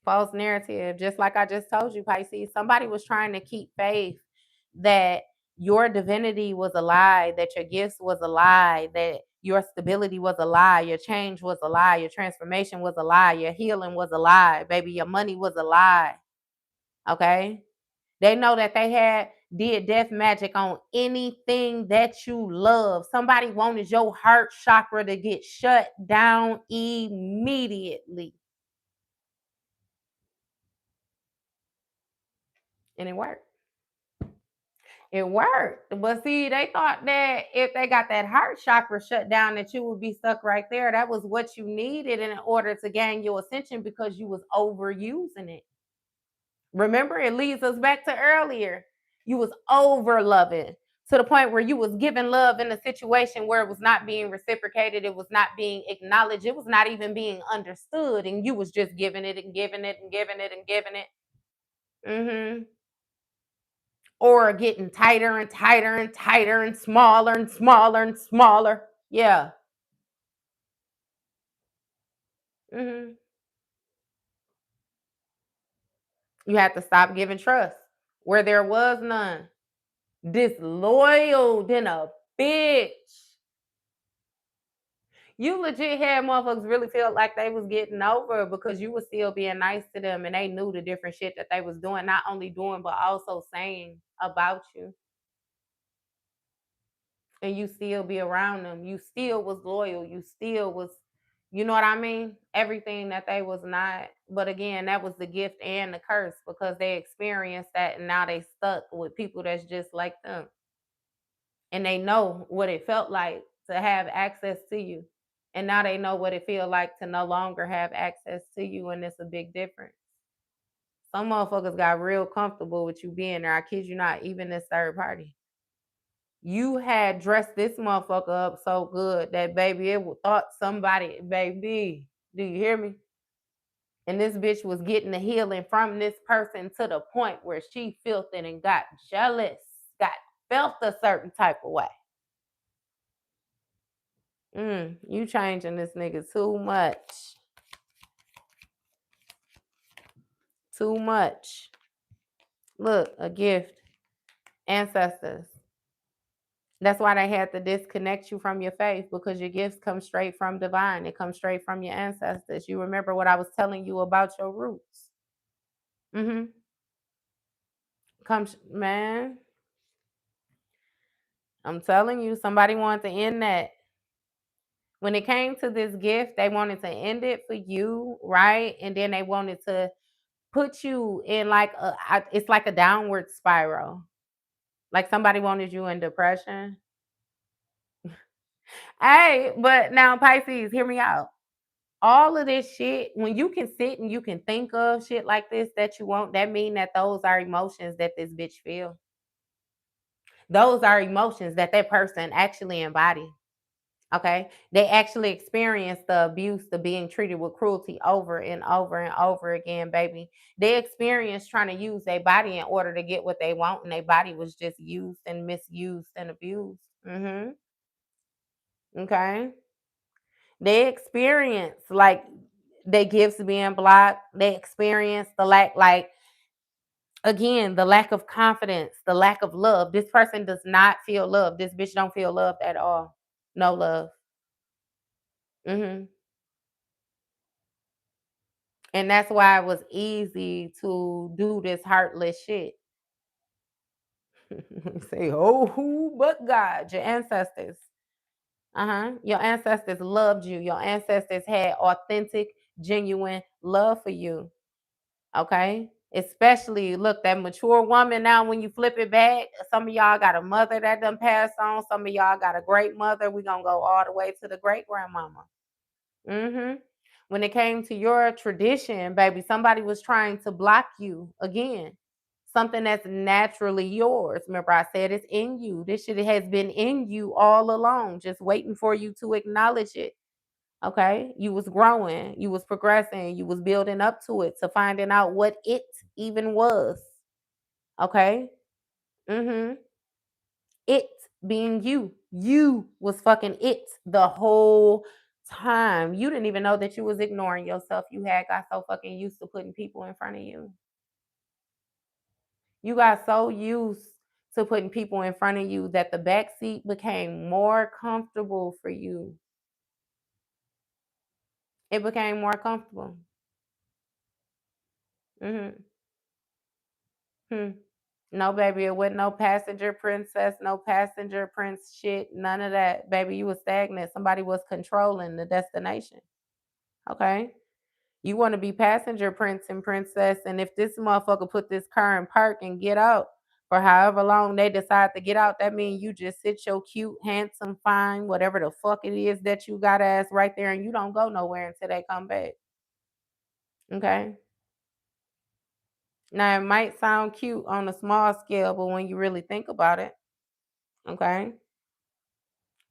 false narrative, just like I just told you, Pisces. Somebody was trying to keep faith that your divinity was a lie, that your gifts was a lie, that your stability was a lie, your change was a lie, your transformation was a lie, your healing was a lie, baby, your money was a lie. Okay? They know that they did death magic on anything that you love. Somebody wanted your heart chakra to get shut down immediately. And it worked. It worked. But see, they thought that if they got that heart chakra shut down, that you would be stuck right there. That was what you needed in order to gain your ascension, because you was overusing it. Remember, it leads us back to earlier. You was over loving to the point where you was giving love in a situation where it was not being reciprocated, it was not being acknowledged, it was not even being understood, and you was just giving it and giving it and giving it and giving it. Mm-hmm. Or getting tighter and tighter and tighter and smaller and smaller and smaller. Yeah. Mm-hmm. You have to stop giving trust where there was none. Disloyal than a bitch. You legit had motherfuckers really feel like they was getting over because you was still being nice to them and they knew the different shit that they was doing, not only doing, but also saying about you. And you still be around them. You still was loyal. You still was, you know what I mean? Everything that they was not. But again, that was the gift and the curse because they experienced that and now they stuck with people that's just like them. And they know what it felt like to have access to you. And now they know what it feels like to no longer have access to you. And it's a big difference. Some motherfuckers got real comfortable with you being there. I kid you not, even this third party. You had dressed this motherfucker up so good that baby, it thought somebody, baby, do you hear me? And this bitch was getting the healing from this person to the point where she felt it and got jealous, got felt a certain type of way. You changing this nigga too much. Too much. Look, a gift. Ancestors. That's why they had to disconnect you from your faith because your gifts come straight from divine. It comes straight from your ancestors. You remember what I was telling you about your roots. Mm-hmm. Man, I'm telling you, somebody wanted to end that. When it came to this gift, they wanted to end it for you, right? And then they wanted to put you in like it's like a downward spiral. Like somebody wanted you in depression. Hey, but now Pisces, hear me out. All of this shit, when you can sit and you can think of shit like this that you want, that mean that those are emotions that this bitch feel. Those are emotions that that person actually embody. Okay. They actually experience the abuse, the being treated with cruelty over and over and over again, baby. They experience trying to use their body in order to get what they want, and their body was just used and misused and abused. Okay. They experience like their gifts being blocked. They experience the lack, like again, the lack of confidence, the lack of love. This person does not feel love. This bitch don't feel loved at all. No love. hmm And that's why it was easy to do this heartless shit. Say, oh, who but God, your ancestors. Your ancestors loved you. Your ancestors had authentic, genuine love for you. Okay. Especially look, that mature woman now, when you flip it back, some of y'all got a mother that done passed on. Some of y'all got a great mother. We're gonna go all the way to the great grandmama. hmm When it came to your tradition, baby, somebody was trying to block you again. Something that's naturally yours. Remember, I said it's in you. This shit has been in you all along, just waiting for you to acknowledge it. Okay, you was growing, you was progressing, you was building up to it, to finding out what it even was. Okay. Mm-hmm. It being you was fucking it the whole time. You didn't even know that you was ignoring yourself. You had got so fucking used to putting people in front of you. You got so used to putting people in front of you that the back seat became more comfortable for you. It became more comfortable. Mm-hmm. Hmm. No, baby, it wasn't no passenger princess, no passenger prince shit, none of that. Baby, you was stagnant. Somebody was controlling the destination. Okay. You want to be passenger prince and princess. And if this motherfucker put this car in park and get out for however long they decide to get out, that means you just sit your cute, handsome, fine, whatever the fuck it is that you got ass right there, and you don't go nowhere until they come back. Okay. Now it might sound cute on a small scale, but when you really think about it, Okay?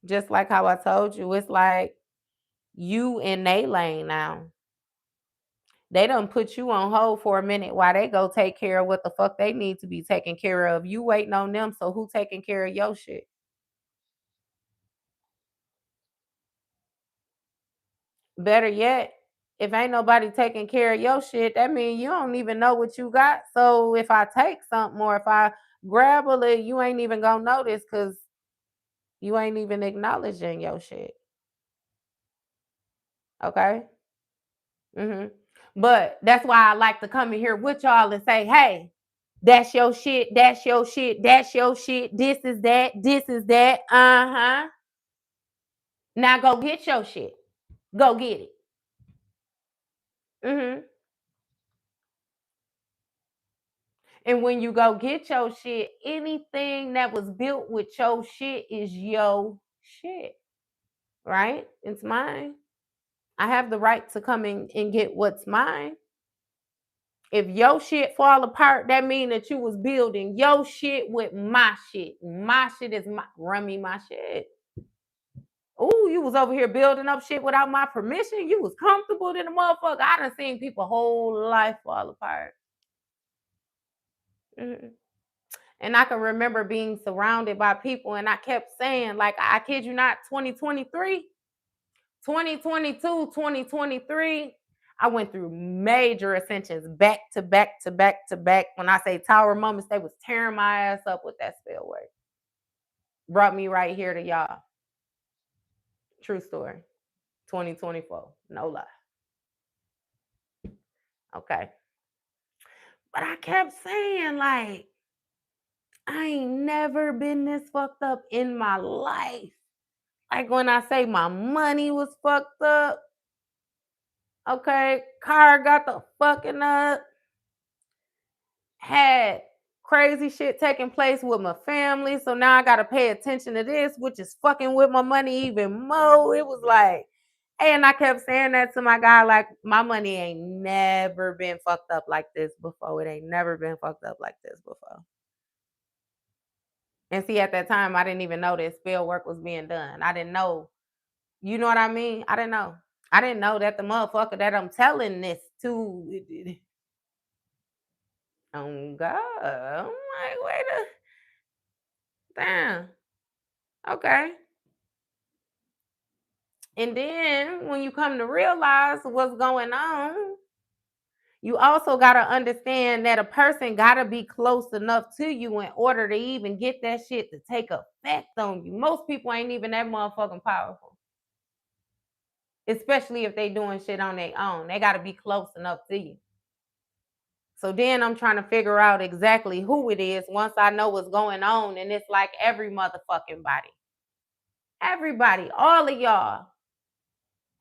Just like how I told you, it's like you in they lane now. They done put you on hold for a minute while they go take care of what the fuck they need to be taken care of. You waiting on them, so who taking care of your shit? Better yet, if ain't nobody taking care of your shit, that means you don't even know what you got. So if I take something or if I grab a little, you ain't even gonna notice because you ain't even acknowledging your shit. Okay? But that's why I like to come in here with y'all and say, hey, that's your shit, that's your shit, that's your shit, this is that, this is that. Uh-huh. Now go get your shit. Go get it. And when you go get your shit, anything that was built with your shit is your shit, right? It's mine. I have the right to come in and get what's mine. If your shit fall apart, that mean that you was building your shit with my shit. My shit is my, run me my shit. Ooh, you was over here building up shit without my permission. You was comfortable in the motherfucker. I done seen people whole life fall apart. Mm-mm. And I can remember being surrounded by people, and I kept saying, like, I kid you not, 2023, 2022, 2023, I went through major ascensions back to back to back to back. When I say tower moments, they was tearing my ass up with that spell work. Brought me right here to y'all. True story. 2024. No lie. Okay. But I kept saying, like, I ain't never been this fucked up in my life. Like when I say my money was fucked up, okay, car got the fucking up, had crazy shit taking place with my family. So now I gotta pay attention to this, which is fucking with my money even more. It was like, and I kept saying that to my guy, like, my money ain't never been fucked up like this before. It ain't never been fucked up like this before. And see, at that time, I didn't even know that spell work was being done. I didn't know. You know what I mean? I didn't know. I didn't know that the motherfucker that I'm telling this to, oh God, I'm like, wait a damn, okay. And then when you come to realize what's going on, you also got to understand that a person got to be close enough to you in order to even get that shit to take effect on you. Most people ain't even that motherfucking powerful, especially if they doing shit on their own. They got to be close enough to you. So then I'm trying to figure out exactly who it is once I know what's going on. And it's like every motherfucking body. Everybody, all of y'all.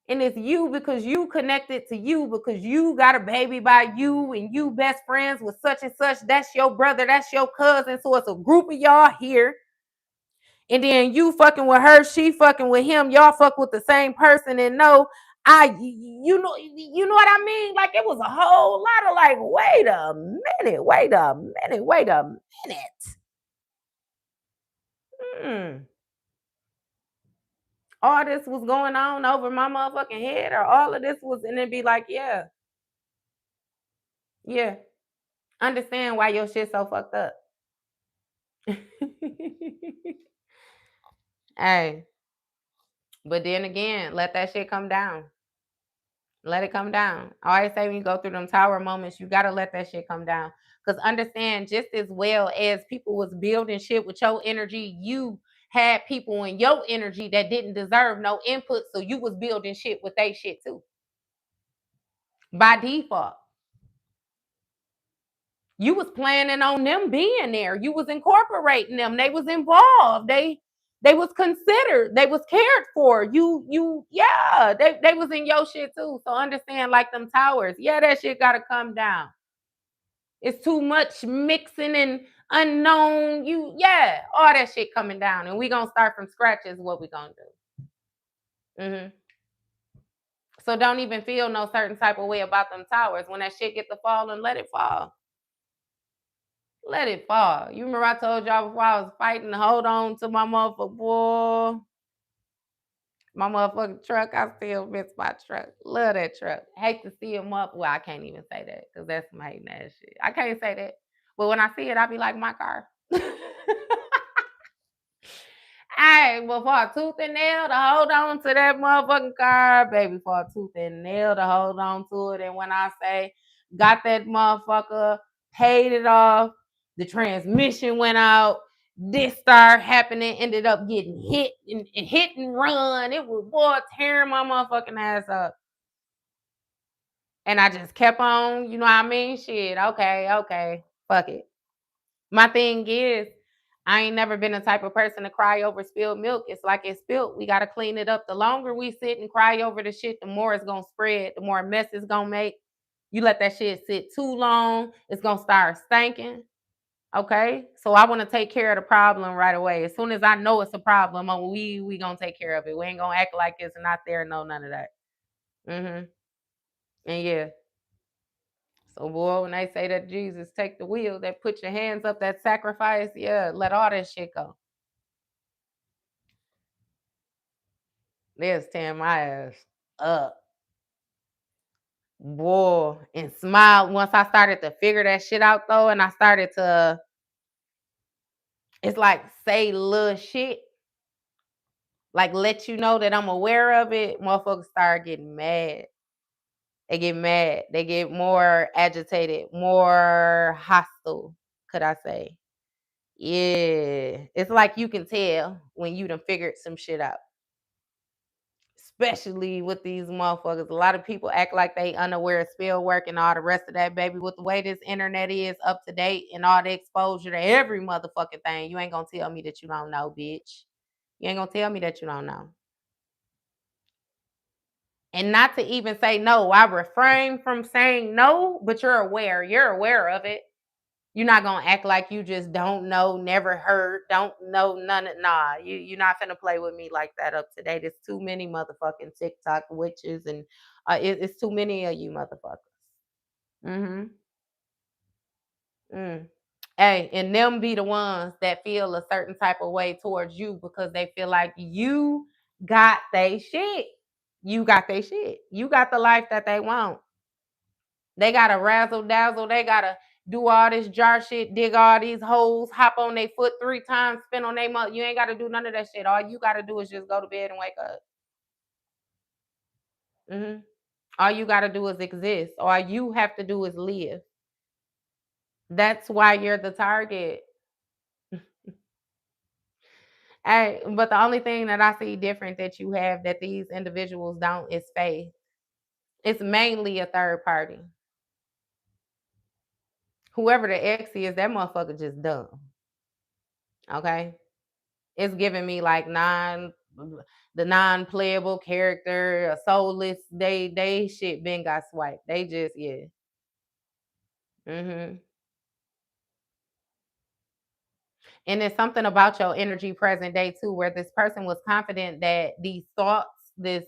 And it's you because you connected to you because you got a baby by you and you best friends with such and such. That's your brother, that's your cousin. So it's a group of y'all here. And then you fucking with her, she fucking with him. Y'all fuck with the same person and know you know what I mean? Like it was a whole lot of like, wait a minute, wait a minute, wait a minute. Hmm. All this was going on over my motherfucking head, or all of this was, and it'd be like, yeah, yeah. Understand why your shit so fucked up. Hey, but then again, let that shit come down. Let it come down. I always say when you go through them tower moments, you gotta let that shit come down. Cause understand, just as well as people was building shit with your energy, you had people in your energy that didn't deserve no input. So you was building shit with they shit too. By default. You was planning on them being there. You was incorporating them. They was involved. They was considered. They was cared for. Yeah, they was in your shit too. So understand, like them towers. Yeah, that shit gotta come down. It's too much mixing and unknown. Yeah, all that shit coming down. And we gonna start from scratch is what we gonna do. So don't even feel no certain type of way about them towers. When that shit get to fall, and let it fall. Let it fall. You remember I told y'all before I was fighting to hold on to my motherfucker, boy. My motherfucking truck, I still miss my truck. Love that truck. Hate to see him up. Well, I can't even say that because that's some hating ass shit. I can't say that. But when I see it, I be like, my car. Hey, but for a tooth and nail to hold on to that motherfucking car, baby, for a tooth and nail to hold on to it. And when I say got that motherfucker, paid it off, the transmission went out, this started happening, ended up getting hit and hit and run. It was boy tearing my motherfucking ass up. And I just kept on, you know what I mean? Shit, okay, fuck it. My thing is, I ain't never been the type of person to cry over spilled milk. It's like it's spilled. We got to clean it up. The longer we sit and cry over the shit, the more it's going to spread, the more mess it's going to make. You let that shit sit too long, it's going to start stinking. Okay? So I want to take care of the problem right away. As soon as I know it's a problem, we going to take care of it. We ain't going to act like it's not there. No, none of that. And yeah. So, boy, when they say that Jesus take the wheel, that put your hands up, that sacrifice, yeah, let all that shit go. They'll stand my ass up. Boy, and smile. Once I started to figure that shit out, though, and I started to, it's like say little shit, like let you know that I'm aware of it, motherfuckers start getting mad. They get mad. They get more agitated, more hostile, could I say. Yeah. It's like you can tell when you done figured some shit out. Especially with these motherfuckers. A lot of people act like they unaware of spell work and all the rest of that, baby. With the way this internet is up to date and all the exposure to every motherfucking thing, you ain't gonna tell me that you don't know, bitch. You ain't gonna tell me that you don't know. And not to even say no. I refrain from saying no, but you're aware. You're aware of it. You're not gonna act like you just don't know, never heard, don't know none of nah. You're not finna play with me like that up to date. There's too many motherfucking TikTok witches and it's too many of you motherfuckers. Mm-hmm. Mm. Hey, and them be the ones that feel a certain type of way towards you because they feel like you got they shit. You got they shit. You got the life that they want. They gotta razzle dazzle. They gotta do all this jar shit, dig all these holes, hop on their foot 3 times, spin on their mouth. You ain't gotta do none of that shit. All you gotta do is just go to bed and wake up. All you gotta do is exist. All you have to do is live. That's why you're the target. Hey, but the only thing that I see different that you have that these individuals don't is faith. It's mainly a third party. Whoever the ex is, that motherfucker just dumb. Okay? It's giving me like the non-playable character, a soulless. They shit been got swiped. They just yeah. hmm And it's something about your energy present day too, where this person was confident that these thoughts, this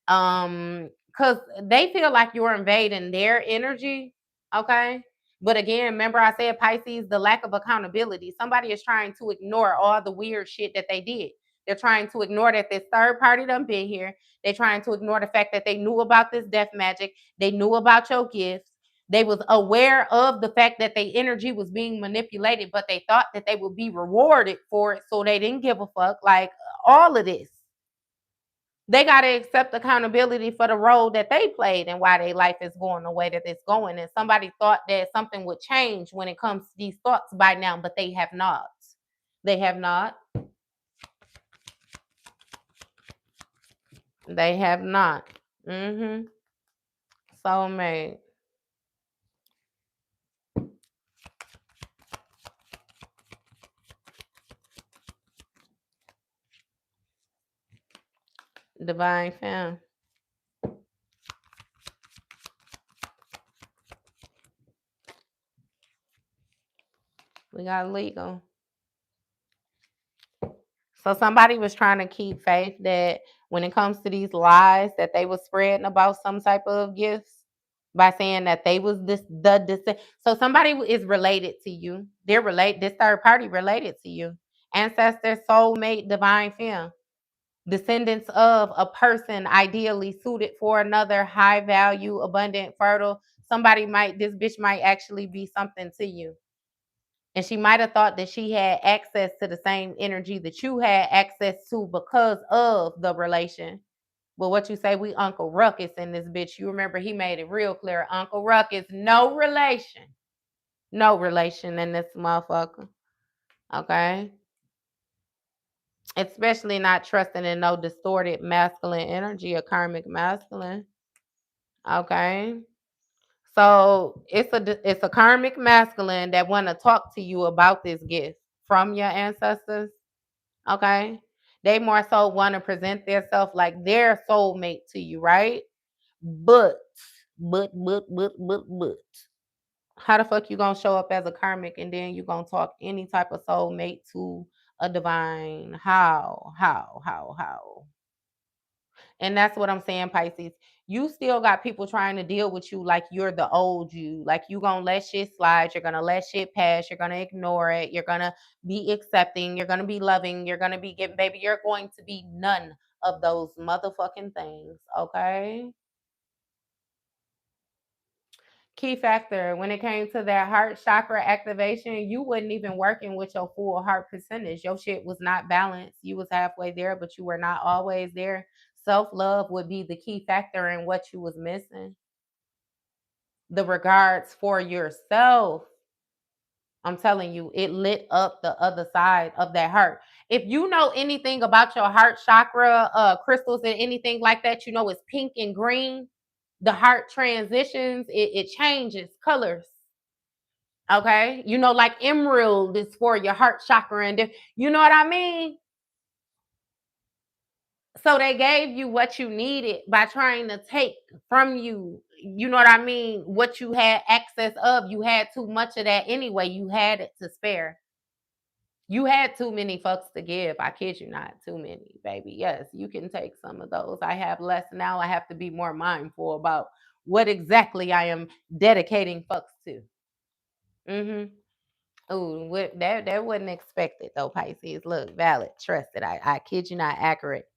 because they feel like you're invading their energy. Okay. But again, remember I said Pisces, the lack of accountability. Somebody is trying to ignore all the weird shit that they did. They're trying to ignore that this third party done been here. They're trying to ignore the fact that they knew about this death magic. They knew about your gifts. They was aware of the fact that their energy was being manipulated, but they thought that they would be rewarded for it. So they didn't give a fuck. Like all of this. They got to accept accountability for the role that they played and why their life is going the way that it's going. And somebody thought that something would change when it comes to these thoughts by now, but they have not. They have not. They have not. Soulmate. Divine fam. We got legal. So somebody was trying to keep faith that when it comes to these lies that they were spreading about some type of gifts, by saying that they was so somebody is related to you. They're related. This third party related to you. Ancestor, soulmate, divine femme. Descendants of a person ideally suited for another, high value, abundant, fertile. This bitch might actually be something to you. And she might have thought that she had access to the same energy that you had access to because of the relation. But what you say, we Uncle Ruckus in this bitch. You remember he made it real clear. Uncle Ruckus, no relation. No relation in this motherfucker. Okay? Especially not trusting in no distorted masculine energy or karmic masculine. Okay? So it's a karmic masculine that want to talk to you about this gift from your ancestors. Okay? They more so want to present themselves like their soulmate to you, right? But how the fuck you gonna show up as a karmic and then you gonna talk any type of soulmate to a divine? How? And that's what I'm saying, Pisces. You still got people trying to deal with you like you're the old you. Like you gonna let shit slide. You're gonna let shit pass. You're gonna ignore it. You're gonna be accepting. You're gonna be loving. You're gonna be giving. Baby, you're going to be none of those motherfucking things. Okay. Key factor when it came to that heart chakra activation, you wasn't even working with your full heart percentage. Your shit was not balanced. You was halfway there, but you were not always there. Self-love would be the key factor in what you was missing. The regards for yourself. I'm telling you, it lit up the other side of that heart. If you know anything about your heart chakra, crystals and anything like that, you know it's pink and green. The heart transitions, it changes colors. Okay, you know, like emerald is for your heart chakra, and you know what I mean. So they gave you what you needed by trying to take from you. You know what I mean? What you had access of, you had too much of that anyway. You had it to spare. You had too many fucks to give. I kid you not, too many, baby. Yes, you can take some of those. I have less now. I have to be more mindful about what exactly I am dedicating fucks to. Mm-hmm. Oh, that wasn't expected though, Pisces. Look, valid, trusted. I kid you not, accurate,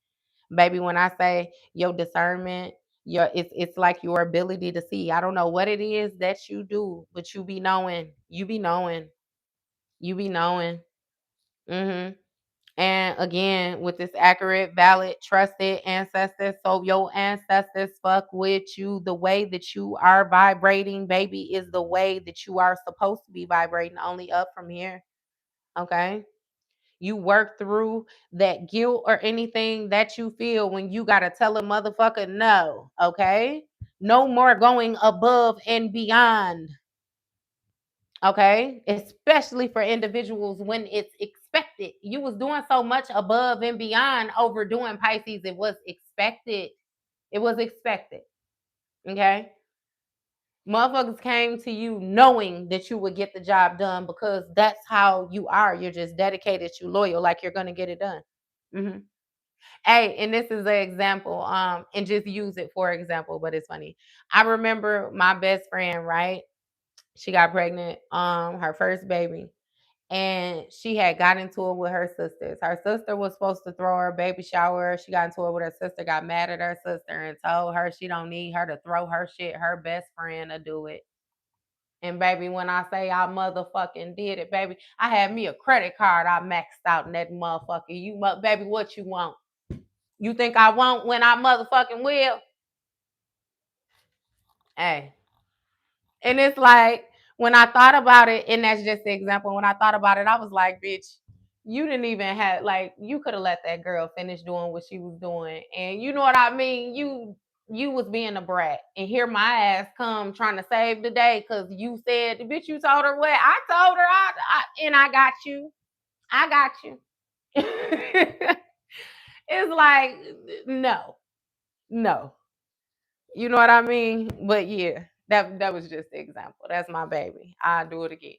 baby. When I say your discernment, it's like your ability to see. I don't know what it is that you do, but you be knowing. You be knowing. You be knowing. Mm-hmm. And again, with this accurate, valid, trusted ancestors, so your ancestors fuck with you. The way that you are vibrating, baby, is the way that you are supposed to be vibrating, only up from here. Okay. You work through that guilt or anything that you feel when you got to tell a motherfucker no. Okay. No more going above and beyond. Okay. Especially for individuals when it's expected. You was doing so much above and beyond overdoing, Pisces. It was expected. It was expected. Okay. Motherfuckers came to you knowing that you would get the job done because that's how you are. You're just dedicated, you loyal, like you're gonna get it done. Mm-hmm. Hey, and this is an example. And just use it for example, but it's funny. I remember my best friend, right? She got pregnant, her first baby, and she had got into it with her sisters. Her sister was supposed to throw her baby shower. She got into it with her sister, got mad at her sister, and told her she don't need her to throw her shit. Her best friend to do it. And baby, when I say I motherfucking did it, baby, I had me a credit card I maxed out in that motherfucker. Baby, what you want? You think I won't when I motherfucking will? Hey. And it's like, when I thought about it, and that's just the example, when I thought about it, I was like, bitch, you didn't even have, like, you could have let that girl finish doing what she was doing. And you know what I mean? You was being a brat. And here my ass come trying to save the day because you said, bitch, you told her what? I told her, and I got you. I got you. It's like, no, no. You know what I mean? But yeah, that was just the example. That's my baby. I do it again.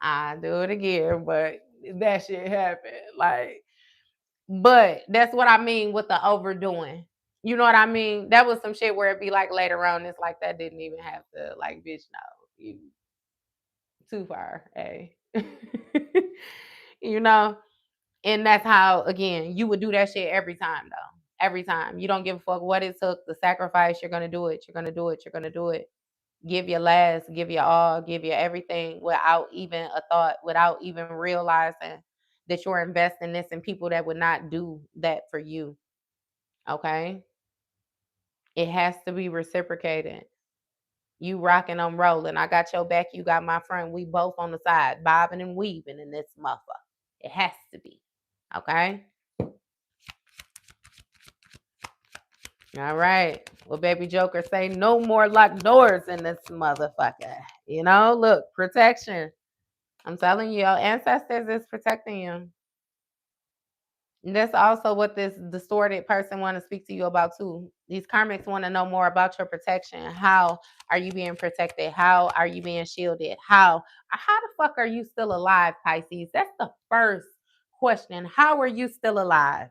I do it again, but that shit happened. Like, but that's what I mean with the overdoing. You know what I mean? That was some shit where it'd be like later on, it's like that didn't even have to, like, bitch, no, you too far, hey. You know? And that's how, again, you would do that shit every time, though. Every time. You don't give a fuck what it took, the sacrifice, you're gonna do it, you're gonna do it, you're gonna do it. Give your last, give your all, give your everything without even a thought, without even realizing that you're investing this in people that would not do that for you. Okay? It has to be reciprocated. You rocking, I'm rolling. I got your back, you got my front. We both on the side, bobbing and weaving in this motherfucker. It has to be. Okay? All right. Well, baby Joker say no more locked doors in this motherfucker. You know, look, protection. I'm telling you, your ancestors is protecting you. And that's also what this distorted person want to speak to you about too. These karmics want to know more about your protection. How are you being protected? How are you being shielded? How the fuck are you still alive, Pisces? That's the first question. How are you still alive?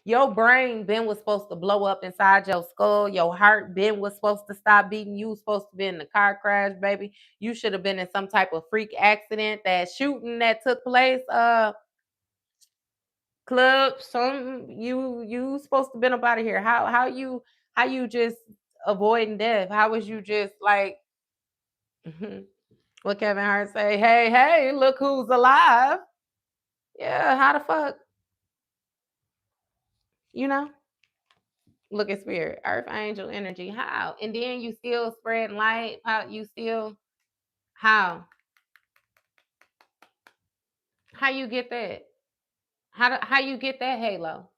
Your brain been was supposed to blow up inside your skull. Your heart been was supposed to stop beating. You was supposed to be in a car crash, baby. You should have been in some type of freak accident. That shooting that took place, club, some you supposed to been up out of here. How you just avoiding death? How was you just like what Kevin Hart say? Hey, look who's alive. Yeah, how the fuck? You know? Look at spirit, earth angel energy. How? And then you still spreading light. How you still how? How you get that? How you get that halo?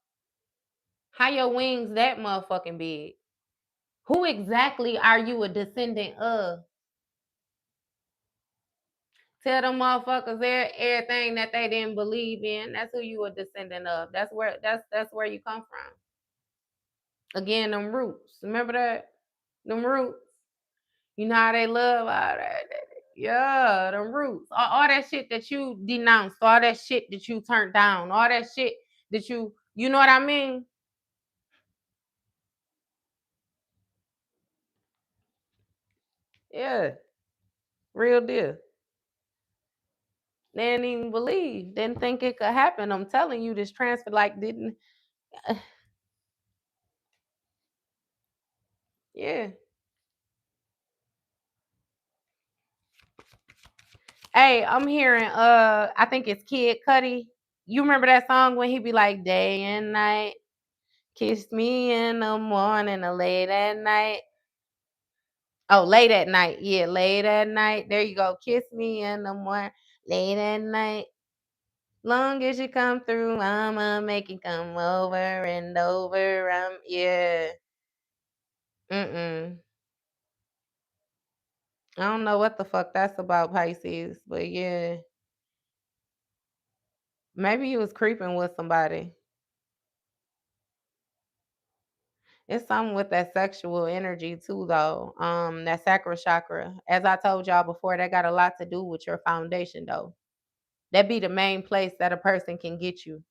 How your wings that motherfucking big? Who exactly are you a descendant of? Tell them motherfuckers everything that they didn't believe in. That's who you a descendant of. That's where you come from. Again, them roots. Remember that? Them roots. You know how they love all that. Yeah, them roots. All that shit that you denounced, all that shit that you turned down, all that shit that you know what I mean? Yeah, real deal. They didn't even believe, didn't think it could happen. I'm telling you, this transfer like didn't. Yeah. Hey, I'm hearing I think it's Kid Cudi. You remember that song when he be like day and night, kiss me in the morning or late at night. Oh, late at night. Yeah, late at night. There you go. Kiss me in the morning, late at night. Long as you come through, I'ma make you come over and over. Yeah. Mm-mm. I don't know what the fuck that's about, Pisces, but yeah. Maybe he was creeping with somebody. It's something with that sexual energy too, though. That sacral chakra. As I told y'all before, that got a lot to do with your foundation, though. That be the main place that a person can get you,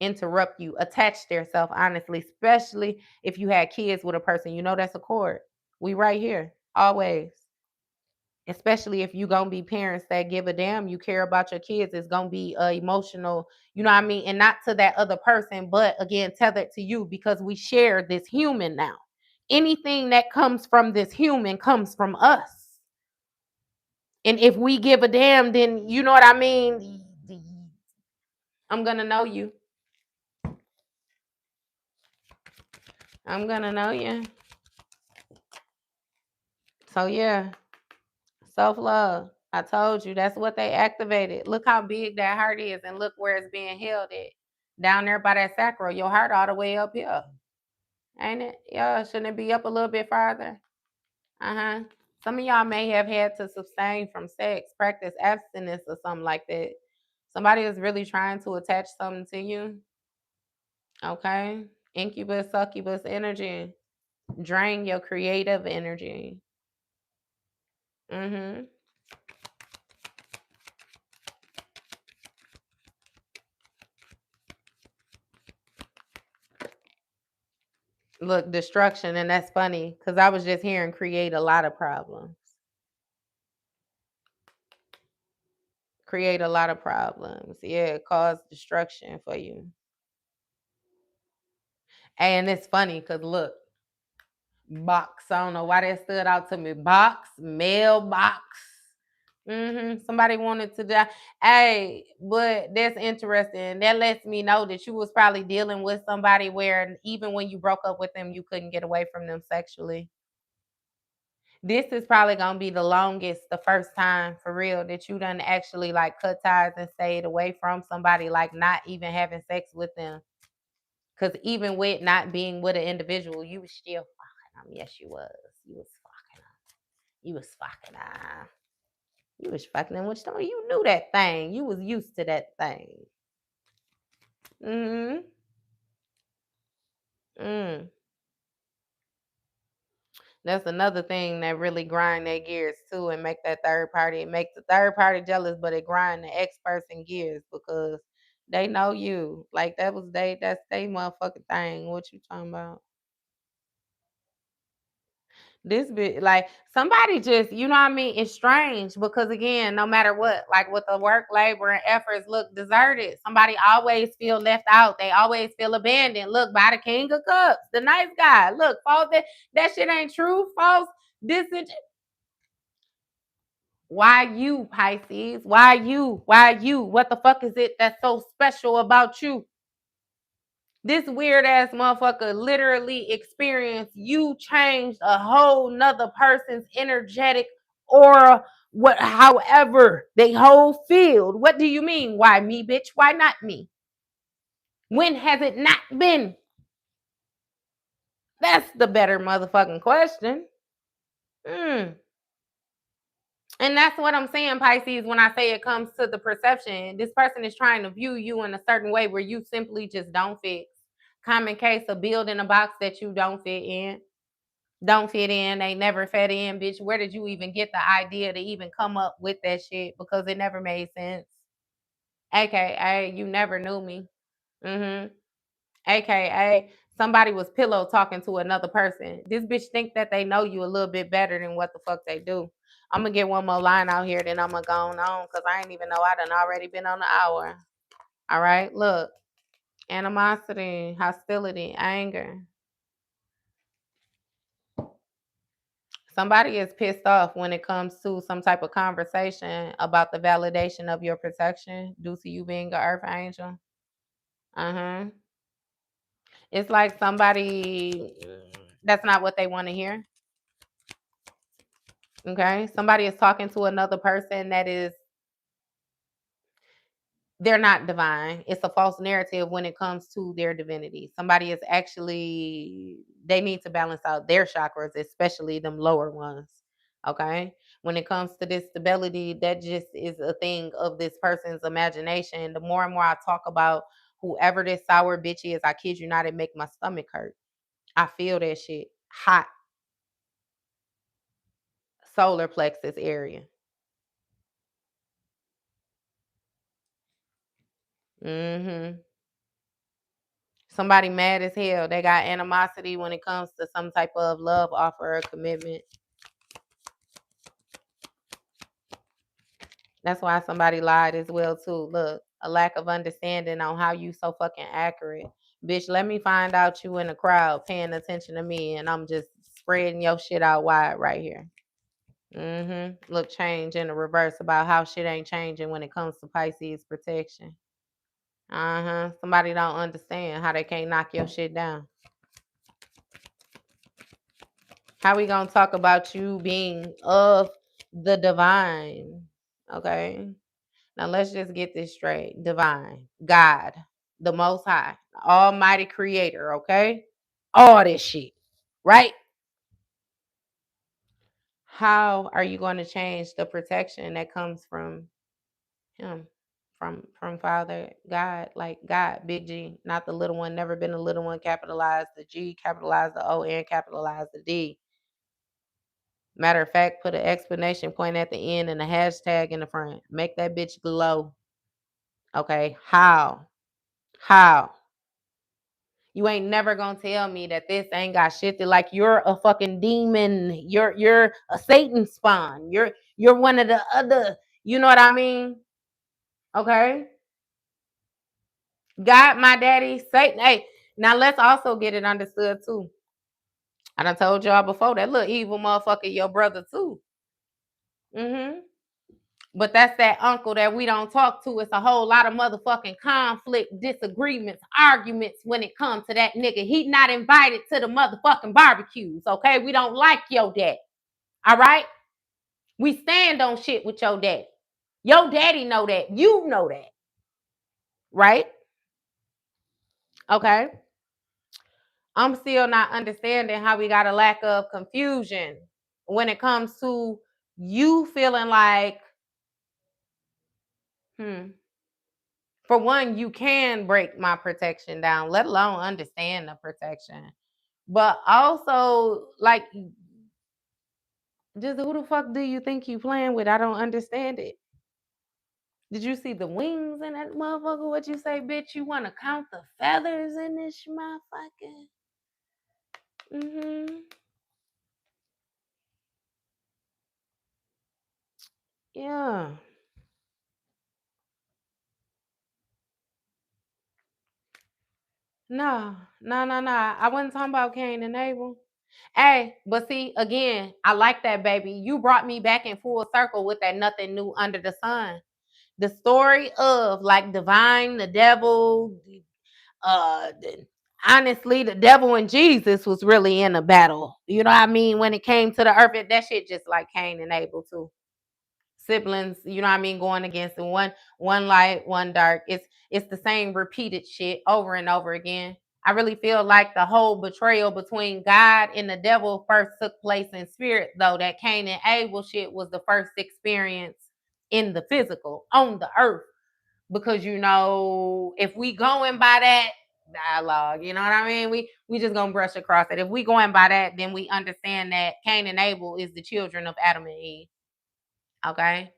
interrupt you, attach themselves, honestly, especially if you had kids with a person. You know that's a cord. We right here, always. Especially if you gonna be parents that give a damn, you care about your kids, it's gonna be emotional, you know what I mean? And not to that other person, but again, tethered to you because we share this human now. Anything that comes from this human comes from us. And if we give a damn, then you know what I mean? I'm gonna know you. I'm gonna know you. So yeah, self-love. I told you that's what they activated. Look how big that heart is and look where it's being held at. Down there by that sacral. Your heart all the way up here. Ain't it? Yeah, shouldn't it be up a little bit farther? Uh-huh. Some of y'all may have had to sustain from sex, practice abstinence or something like that. Somebody is really trying to attach something to you. Okay. Incubus, succubus energy. Drain your creative energy. Mm-hmm. Look, destruction, and that's funny because I was just hearing create a lot of problems. Create a lot of problems. Yeah, cause destruction for you. And it's funny because look, box. I don't know why that stood out to me. Box, mailbox. Somebody wanted to die. Hey, but that's interesting. That lets me know that you was probably dealing with somebody where even when you broke up with them, you couldn't get away from them sexually. This is probably gonna be the longest, the first time for real that you done actually like cut ties and stayed away from somebody, like not even having sex with them. Cause even with not being with an individual, you was still fucking them. Yes, you was. You was fucking them. You was fucking them. You was fucking them. Which time you knew that thing. You was used to that thing. Mm-hmm. Mm. That's another thing that really grind their gears too and make that third party, make the third party jealous, but it grind the ex person gears because they know you. Like that's they motherfucking thing. What you talking about? This bit like somebody just, you know what I mean? It's strange because again, no matter what, like with the work, labor, and efforts look deserted. Somebody always feel left out. They always feel abandoned. Look, by the King of Cups, the nice guy. Look, false that shit ain't true. False. This is why you, Pisces? Why you? Why you? What the fuck is it that's so special about you? This weird ass motherfucker literally experienced you changed a whole nother person's energetic aura, what however they whole field. What do you mean? Why me, bitch? Why not me? When has it not been? That's the better motherfucking question. Mm. And that's what I'm saying, Pisces, when I say it comes to the perception. This person is trying to view you in a certain way where you simply just don't fit. Common case of building a box that you don't fit in. Don't fit in. They never fit in, bitch. Where did you even get the idea to even come up with that shit? Because it never made sense. AKA, you never knew me. Mm-hmm. AKA, somebody was pillow talking to another person. This bitch think that they know you a little bit better than what the fuck they do. I'm gonna get one more line out here, then I'm gonna go on because I ain't even know I done already been on the hour. All right, look, animosity, hostility, anger. Somebody is pissed off when it comes to some type of conversation about the validation of your protection due to you being an earth angel. Uh-huh. It's like somebody that's not what they want to hear. Okay. Somebody is talking to another person that is they're not divine. It's a false narrative when it comes to their divinity. Somebody is actually, they need to balance out their chakras, especially them lower ones. Okay. When it comes to this stability, that just is a thing of this person's imagination. The more and more I talk about whoever this sour bitch is, I kid you not, it make my stomach hurt. I feel that shit hot, solar plexus area. Mm-hmm. Somebody mad as hell. They got animosity when it comes to some type of love offer or commitment. That's why somebody lied as well too. Look, a lack of understanding on how you so fucking accurate. Bitch, let me find out you in the crowd paying attention to me and I'm just spreading your shit out wide right here. Look, change in the reverse about how shit ain't changing when it comes to Pisces protection. Somebody don't understand how they can't knock your shit down. How we gonna talk about you being of the divine? Okay. Now let's just get this straight. Divine, God, the most high, almighty creator, okay? All this shit, right? How are you going to change the protection that comes from him? From Father God, like God, big G, not the little one, never been a little one, capitalize the G, capitalize the O, and capitalize the D. Matter of fact, put an explanation point at the end and a hashtag in the front. Make that bitch glow. Okay. How? How? You ain't never gonna tell me that this ain't got shit to, like, you're a fucking demon. You're a Satan spawn. You're one of the other. You know what I mean? Okay. God, my daddy, Satan. Hey, now let's also get it understood too. I done told y'all before that little evil motherfucker, your brother too. Mm-hmm. But that's that uncle that we don't talk to. It's a whole lot of motherfucking conflict, disagreements, arguments when it comes to that nigga. He not invited to the motherfucking barbecues, okay? We don't like your dad, all right? We stand on shit with your daddy. Your daddy know that. You know that, right? Okay. I'm still not understanding how we got a lack of confusion when it comes to you feeling like, for one, you can break my protection down, let alone understand the protection. But also, like, just who the fuck do you think you playing with? I don't understand it. Did you see the wings in that motherfucker? What you say, bitch? You want to count the feathers in this motherfucker? Mm-hmm. Yeah. No, no, no, no. I wasn't talking about Cain and Abel. Hey, but see, again, I like that, baby. You brought me back in full circle with that nothing new under the sun. The story of, like, divine, the devil, uh, honestly, the devil and Jesus was really in a battle. You know what I mean? When it came to the earth, that shit just like Cain and Abel too. Siblings, you know what I mean, going against one light, one dark. It's the same repeated shit over and over again. I really feel like the whole betrayal between God and the devil first took place in spirit, though. That Cain and Abel shit was the first experience in the physical on the earth. Because, if we going by that dialogue, you know what I mean? We just gonna brush across it. If we going by that, then we understand that Cain and Abel is the children of Adam and Eve. Okay.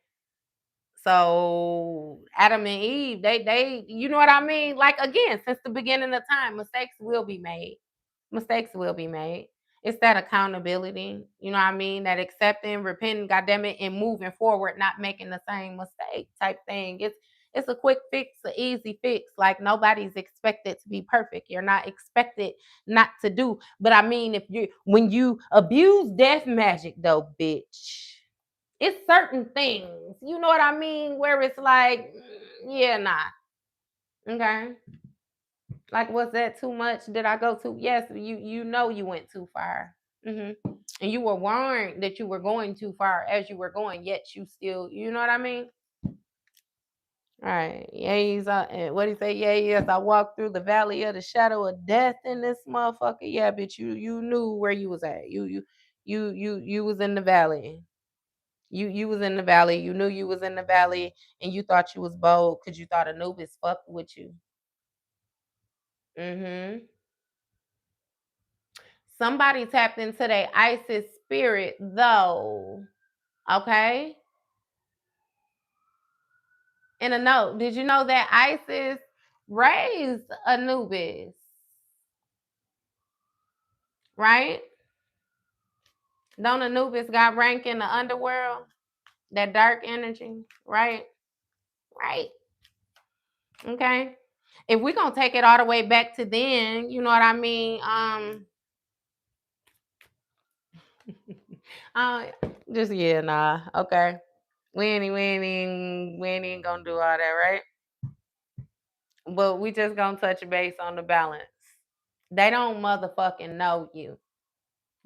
So Adam and Eve, they, you know what I mean? Like, again, since the beginning of time, mistakes will be made. Mistakes will be made. It's that accountability, you know what I mean? That accepting, repenting, goddamn it, and moving forward, not making the same mistake type thing. It's a quick fix, an easy fix. Like, nobody's expected to be perfect. You're not expected not to do. But I mean, when you abuse death magic though, bitch, it's certain things, you know what I mean, where it's like, yeah, nah. Okay. Like, was that too much? Did I go too? Yes, you went too far. And you were warned that you were going too far as you were going, yet you still, you know what I mean? All right. Yeah, what do you say? Yeah, yes, I walked through the valley of the shadow of death in this motherfucker. Yeah, bitch, you knew where you was at. You was in the valley. You was in the valley. You knew you was in the valley, and you thought you was bold because you thought Anubis fucked with you. Mm-hmm. Somebody tapped into their Isis spirit, though. Okay. In a note, did you know that Isis raised Anubis? Right? Don't Anubis got rank in the underworld? That dark energy, right? Right. Okay. If we're gonna take it all the way back to then, you know what I mean? Uh, just, yeah, nah. Okay. We ain't gonna do all that, right? But we just gonna touch base on the balance. They don't motherfucking know you.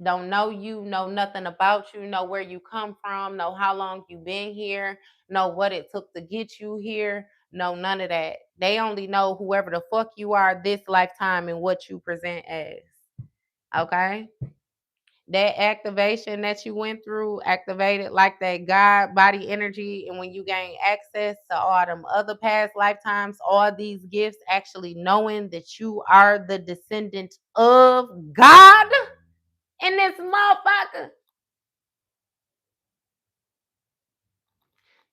Don't know you, know nothing about you, know where you come from, know how long you been here, know what it took to get you here, know none of that. They only know whoever the fuck you are this lifetime and what you present as. Okay? That activation that you went through activated like that God body energy. And when you gain access to all them other past lifetimes, all these gifts, actually knowing that you are the descendant of God in this motherfucker,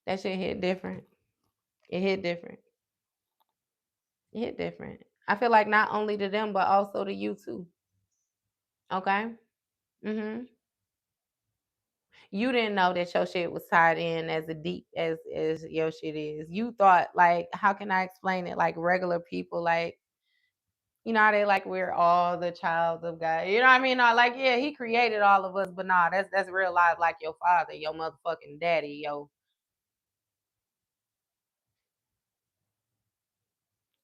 that shit hit different. It hit different. It hit different. I feel like not only to them, but also to you too. Okay? You didn't know that your shit was tied in as a deep as your shit is. You thought like, how can I explain it? Like regular people, like how they like we're all the child of God. You know what I mean? Not like, yeah, he created all of us, but nah, that's real life. Like your father, your motherfucking daddy, your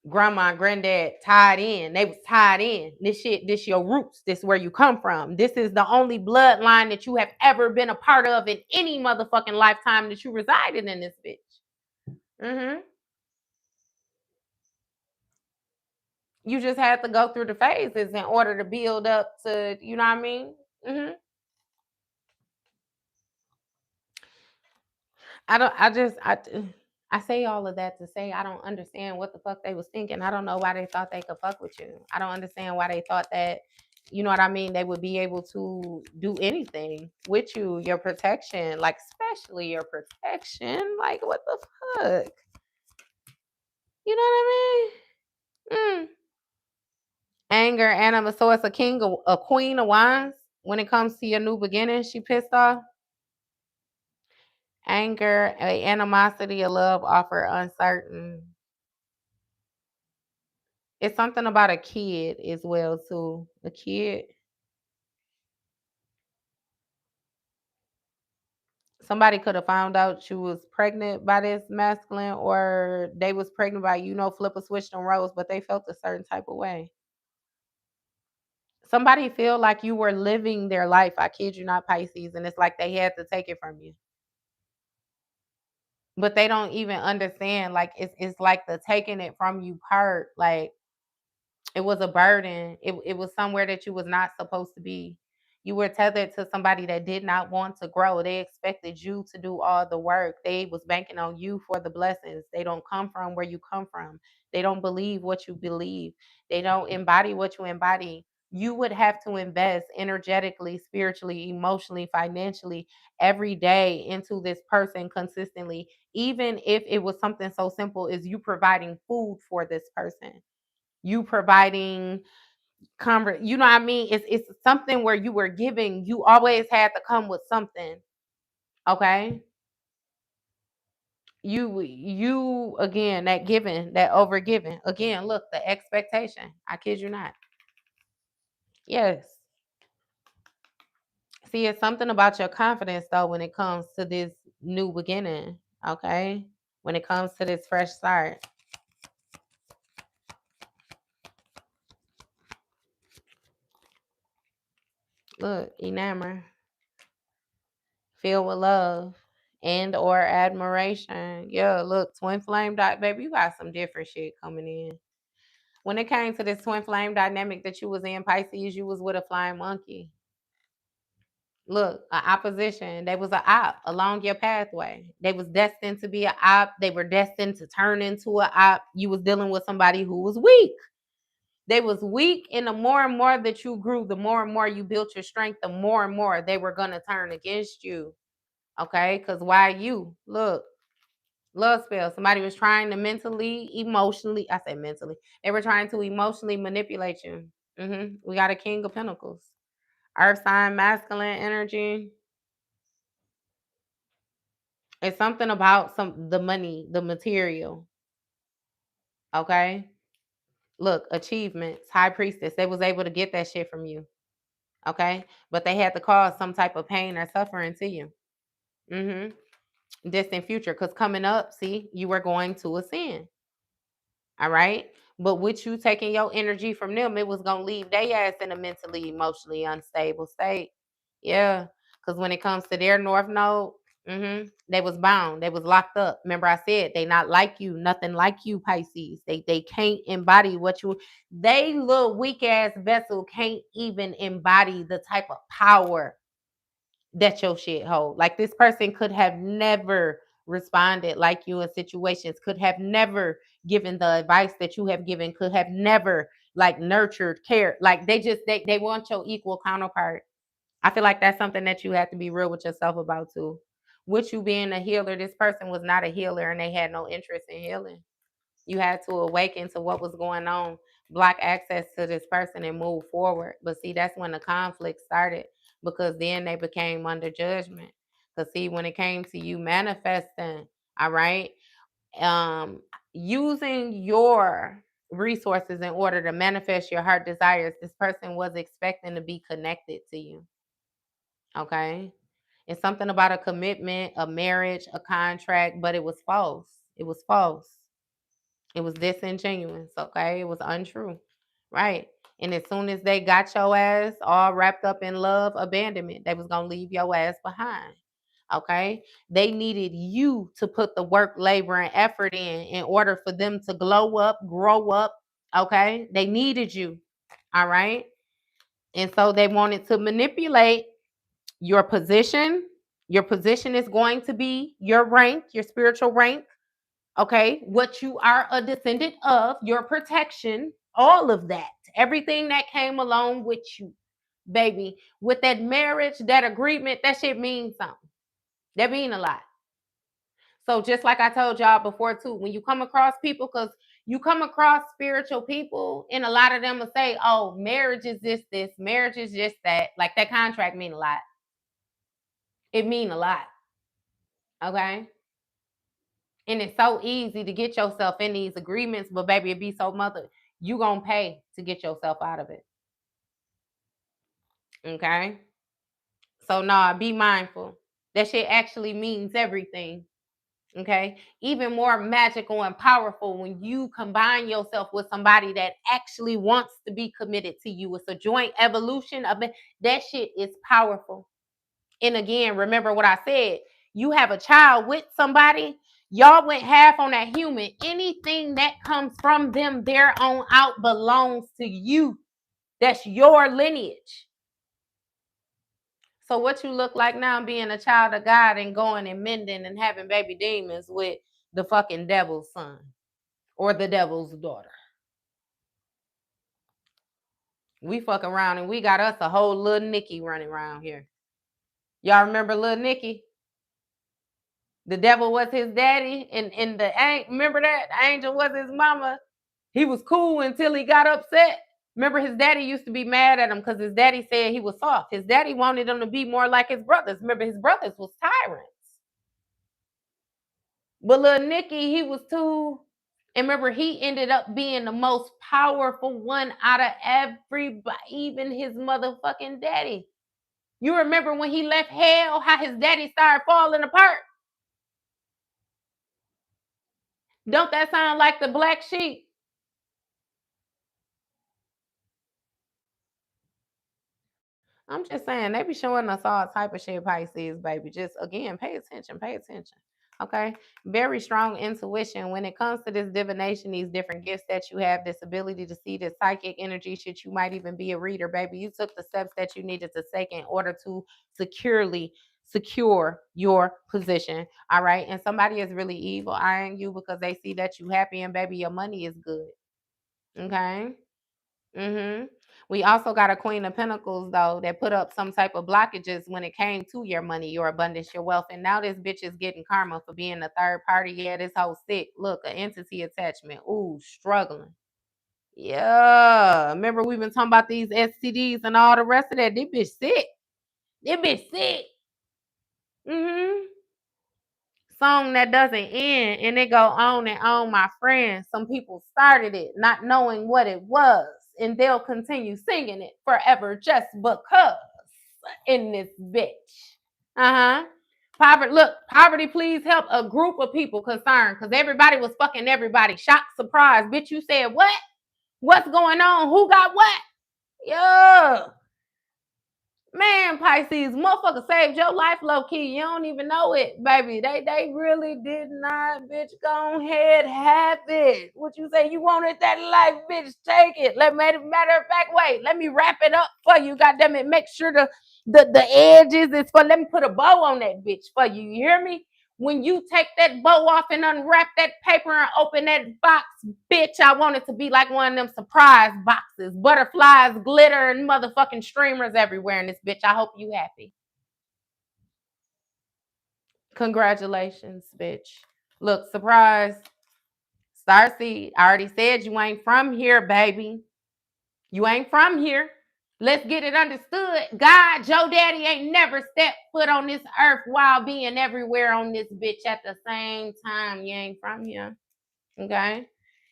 grandma and granddad tied in. They was tied in. This your roots. This where you come from. This is the only bloodline that you have ever been a part of in any motherfucking lifetime that you resided in this bitch. Mm-hmm. You just had to go through the phases in order to build up to, you know what I mean? Mm-hmm. I don't. I say all of that to say I don't understand what the fuck they was thinking. I don't know why they thought they could fuck with you. I don't understand why they thought that, you know what I mean, they would be able to do anything with you, your protection, like especially your protection. Like what the fuck? You know what I mean? Anger, animus. So it's a queen of wands. When it comes to your new beginning, she pissed off. Anger, a animosity, a love offer, uncertain. It's something about a kid as well too. A kid. Somebody could have found out you was pregnant by this masculine, or they was pregnant by flip a switch on roles, but they felt a certain type of way. Somebody feel like you were living their life. I kid you not, Pisces, and it's like they had to take it from you. But they don't even understand. Like it's like the taking it from you part. Like it was a burden. It was somewhere that you was not supposed to be. You were tethered to somebody that did not want to grow. They expected you to do all the work. They was banking on you for the blessings. They don't come from where you come from. They don't believe what you believe. They don't embody what you embody. You would have to invest energetically, spiritually, emotionally, financially every day into this person consistently, even if it was something so simple as you providing food for this person, you providing you know what I mean? It's something where you were giving. You always had to come with something. Okay. You again, that giving, that over giving. Again, look, the expectation. I kid you not. Yes. See, it's something about your confidence though when it comes to this new beginning. Okay. When it comes to this fresh start. Look, enamor. Filled with love and or admiration. Yeah, look, twin flame dot baby, you got some different shit coming in. When it came to this twin flame dynamic that you was in, Pisces, you was with a flying monkey. Look, an opposition. They was a op along your pathway. They was destined to be a op. They were destined to turn into a op. You was dealing with somebody who was weak. They was weak, and the more and more that you grew, the more and more you built your strength, the more and more they were gonna turn against you. Okay, because why you? Look, love spell. Somebody was trying to mentally, emotionally. I say mentally. They were trying to emotionally manipulate you. We got a King of Pentacles, Earth sign, masculine energy. It's something about the money, the material. Okay, look, achievements, High Priestess. They was able to get that shit from you. Okay, but they had to cause some type of pain or suffering to you. Distant future, because coming up, see, you were going to ascend. All right. But with you taking your energy from them, it was gonna leave their ass in a mentally, emotionally unstable state. Yeah. Because when it comes to their north node, they was bound. They was locked up. Remember, I said they not like you, nothing like you, Pisces. They can't embody what you they little weak ass vessel can't even embody the type of power that your shit hold. Like this person could have never responded like you in situations, could have never given the advice that you have given, could have never like nurtured, cared. Like they want your equal counterpart. I feel like that's something that you have to be real with yourself about too. With you being a healer, this person was not a healer and they had no interest in healing. You had to awaken to what was going on. block access to this person and move forward. But see, that's when the conflict started, because then they became under judgment. Because see, when it came to you manifesting, all right, using your resources in order to manifest your heart desires, this person was expecting to be connected to you. Okay. It's something about a commitment, a marriage, a contract, but it was false. It was false. It was disingenuous. Okay. It was untrue. Right. And as soon as they got your ass all wrapped up in love, abandonment, they was going to leave your ass behind. Okay. They needed you to put the work, labor, and effort in order for them to glow up, grow up. Okay. They needed you. All right. And so they wanted to manipulate your position. Your position is going to be your rank, your spiritual rank. Okay. What you are a descendant of, your protection, all of that, everything that came along with you, baby. With that marriage, that agreement, that shit means something. That mean a lot. So just like I told y'all before too, when you come across people, because you come across spiritual people, and a lot of them will say, oh, marriage is this, marriage is just that. Like that contract mean a lot. It mean a lot. Okay. And it's so easy to get yourself in these agreements, but baby, it be so mother, you gonna pay to get yourself out of it. Okay. So nah, be mindful. That shit actually means everything. Okay. Even more magical and powerful when you combine yourself with somebody that actually wants to be committed to you. It's a joint evolution of it. That shit is powerful. And again, remember what I said. You have a child with somebody, y'all went half on that human. Anything that comes from them there on out belongs to you. That's your lineage. So what you look like now being a child of God and going and mending and having baby demons with the fucking devil's son or the devil's daughter. We fuck around and we got us a whole little Nikki running around here. Y'all remember little Nikki? The devil was his daddy, and remember that? The angel was his mama. He was cool until he got upset. Remember, his daddy used to be mad at him because his daddy said he was soft. His daddy wanted him to be more like his brothers. Remember, his brothers was tyrants. But little Nicky, he was too. And remember, he ended up being the most powerful one out of everybody, even his motherfucking daddy. You remember when he left hell, how his daddy started falling apart? Don't that sound like the black sheep? I'm just saying, they be showing us all type of shit, Pisces, baby. Just, again, pay attention, pay attention. Okay? Very strong intuition. When it comes to this divination, these different gifts that you have, this ability to see this psychic energy, shit, you might even be a reader, baby. You took the steps that you needed to take in order to securely secure your position. All right? And somebody is really evil eyeing you because they see that you happy and, baby, your money is good. Okay? Mm-hmm. We also got a Queen of Pentacles, though, that put up some type of blockages when it came to your money, your abundance, your wealth. And now this bitch is getting karma for being a third party. Yeah, this whole sick. Look, an entity attachment. Ooh, struggling. Yeah. Remember, we've been talking about these STDs and all the rest of that. This bitch sick. This bitch sick. Mm-hmm. Song that doesn't end, and it go on and on, my friends. Some people started it not knowing what it was, and they'll continue singing it forever just because in this bitch. Uh-huh. Poverty, look, poverty, please help a group of people concerned, because everybody was fucking everybody. Shock, surprise. Bitch, you said what? What's going on? Who got what? Yeah. Man, Pisces, motherfucker saved your life low key. You don't even know it, baby. They really did not, bitch. Go ahead, have it. What you say? You wanted that life, bitch? Take it. Matter of fact, wait. Let me wrap it up for you. Goddamn it, make sure the edges is for. Let me put a bow on that bitch for you. You hear me? When you take that bow off and unwrap that paper and open that box, bitch, I want it to be like one of them surprise boxes. Butterflies, glitter, and motherfucking streamers everywhere in this bitch. I hope you happy. Congratulations, bitch. Look, surprise. Starseed, I already said you ain't from here, baby. You ain't from here. Let's get it understood. God, Joe Daddy ain't never stepped foot on this earth while being everywhere on this bitch at the same time. You ain't from here. Okay?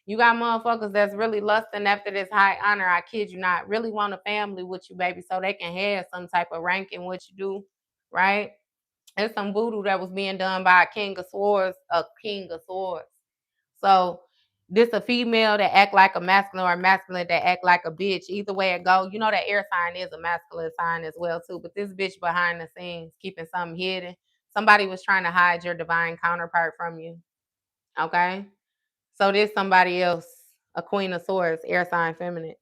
You got motherfuckers that's really lusting after this high honor. I kid you not. Really want a family with you, baby, so they can have some type of rank in what you do, right? There's some voodoo that was being done by a king of swords, So this a female that act like a masculine or a masculine that act like a bitch. Either way it go, you know that air sign is a masculine sign as well too. But this bitch behind the scenes keeping something hidden. Somebody was trying to hide your divine counterpart from you. Okay? So there's somebody else, a queen of swords, air sign feminine.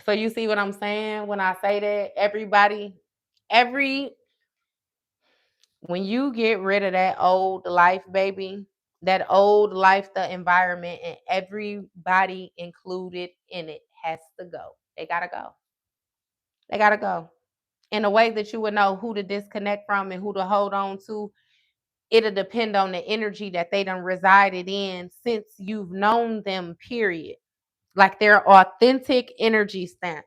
So you see what I'm saying when I say that? When you get rid of that old life, baby, that old life, the environment, and everybody included in it has to go. They gotta go. They gotta go. In a way that you would know who to disconnect from and who to hold on to, it'll depend on the energy that they done resided in since you've known them, period. Like their authentic energy stamp.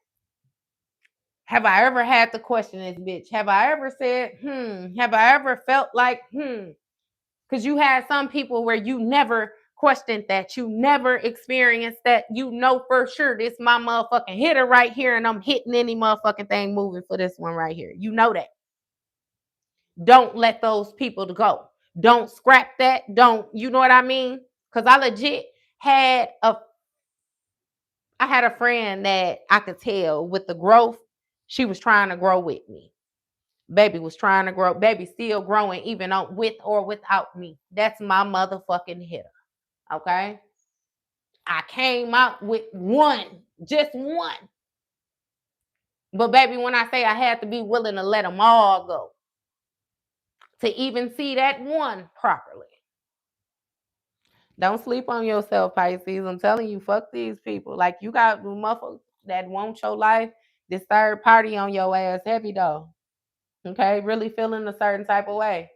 Have I ever had to question this bitch? Have I ever said, Have I ever felt like, Because you had some people where you never questioned that. You never experienced that. You know for sure this my motherfucking hitter right here, and I'm hitting any motherfucking thing moving for this one right here. You know that. Don't let those people go. Don't scrap that. Don't, you know what I mean? Because I legit I had a friend that I could tell with the growth, she was trying to grow with me. Baby was trying to grow. Baby still growing even on with or without me. That's my motherfucking hitter. Okay? I came out with one, just one. But baby, when I say I had to be willing to let them all go to even see that one properly. Don't sleep on yourself, Pisces. I'm telling you, fuck these people. Like you got motherfuckers that want your life. This third party on your ass heavy though. Okay, really feeling a certain type of way.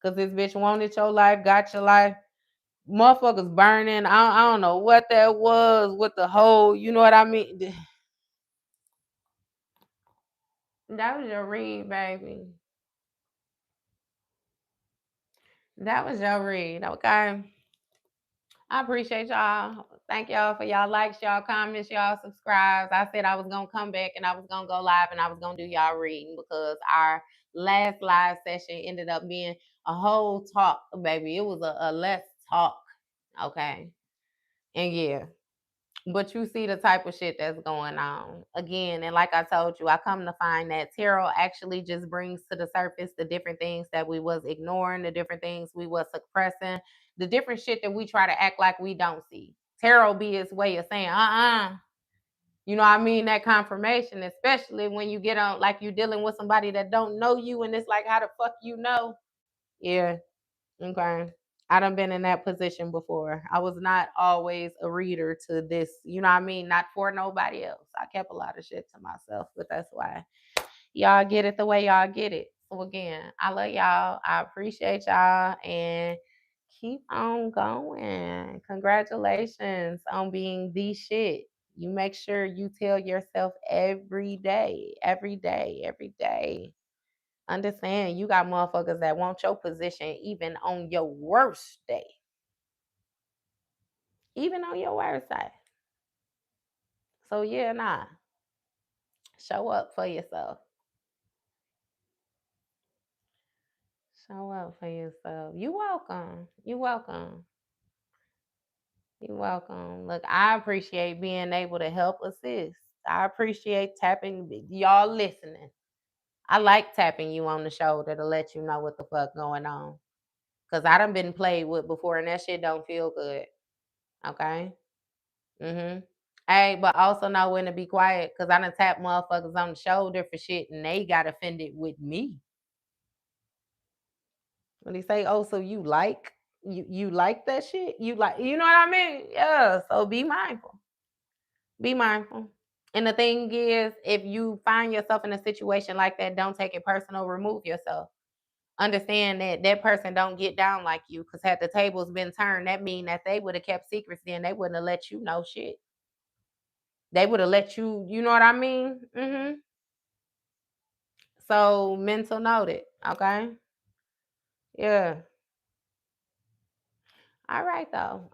Cause this bitch wanted your life, got your life. Motherfuckers burning. I don't know what that was with the whole, you know what I mean? That was your read, baby. That was your read, okay? I appreciate y'all. Thank y'all for y'all likes, y'all comments, y'all subscribes. I said I was gonna come back and I was gonna go live and I was gonna do y'all reading because our last live session ended up being a whole talk, baby. It was a less talk, okay? And yeah. But you see the type of shit that's going on. Again, and like I told you, I come to find that tarot actually just brings to the surface the different things that we was ignoring, the different things we was suppressing, the different shit that we try to act like we don't see. Tarot be its way of saying, You know what I mean? That confirmation, especially when you get on, like you dealing with somebody that don't know you and it's like, how the fuck you know? Yeah. Okay. I done been in that position before. I was not always a reader to this, you know what I mean? Not for nobody else. I kept a lot of shit to myself, but that's why y'all get it the way y'all get it. So again, I love y'all. I appreciate y'all and keep on going. Congratulations on being the shit. You make sure you tell yourself every day, every day, every day. Understand you got motherfuckers that want your position even on your worst day. Even on your worst day. So yeah, nah. Show up for yourself. Show up for yourself. You welcome. You welcome. You welcome. Look, I appreciate being able to help assist. I appreciate tapping y'all listening. I like tapping you on the shoulder to let you know what the fuck going on. Cause I done been played with before and that shit don't feel good. Okay? Mm-hmm. Hey, but also know when to be quiet because I done tap motherfuckers on the shoulder for shit and they got offended with me. When they say, oh, so you like you like that shit? You like, you know what I mean? Yeah. So be mindful. Be mindful. And the thing is, if you find yourself in a situation like that, don't take it personal. Remove yourself. understand that that person don't get down like you. Because had the tables been turned, that mean that they would have kept secrets. Then they wouldn't have let you know shit. They would have let you. You know what I mean? So mental noted. Okay. Yeah. All right though.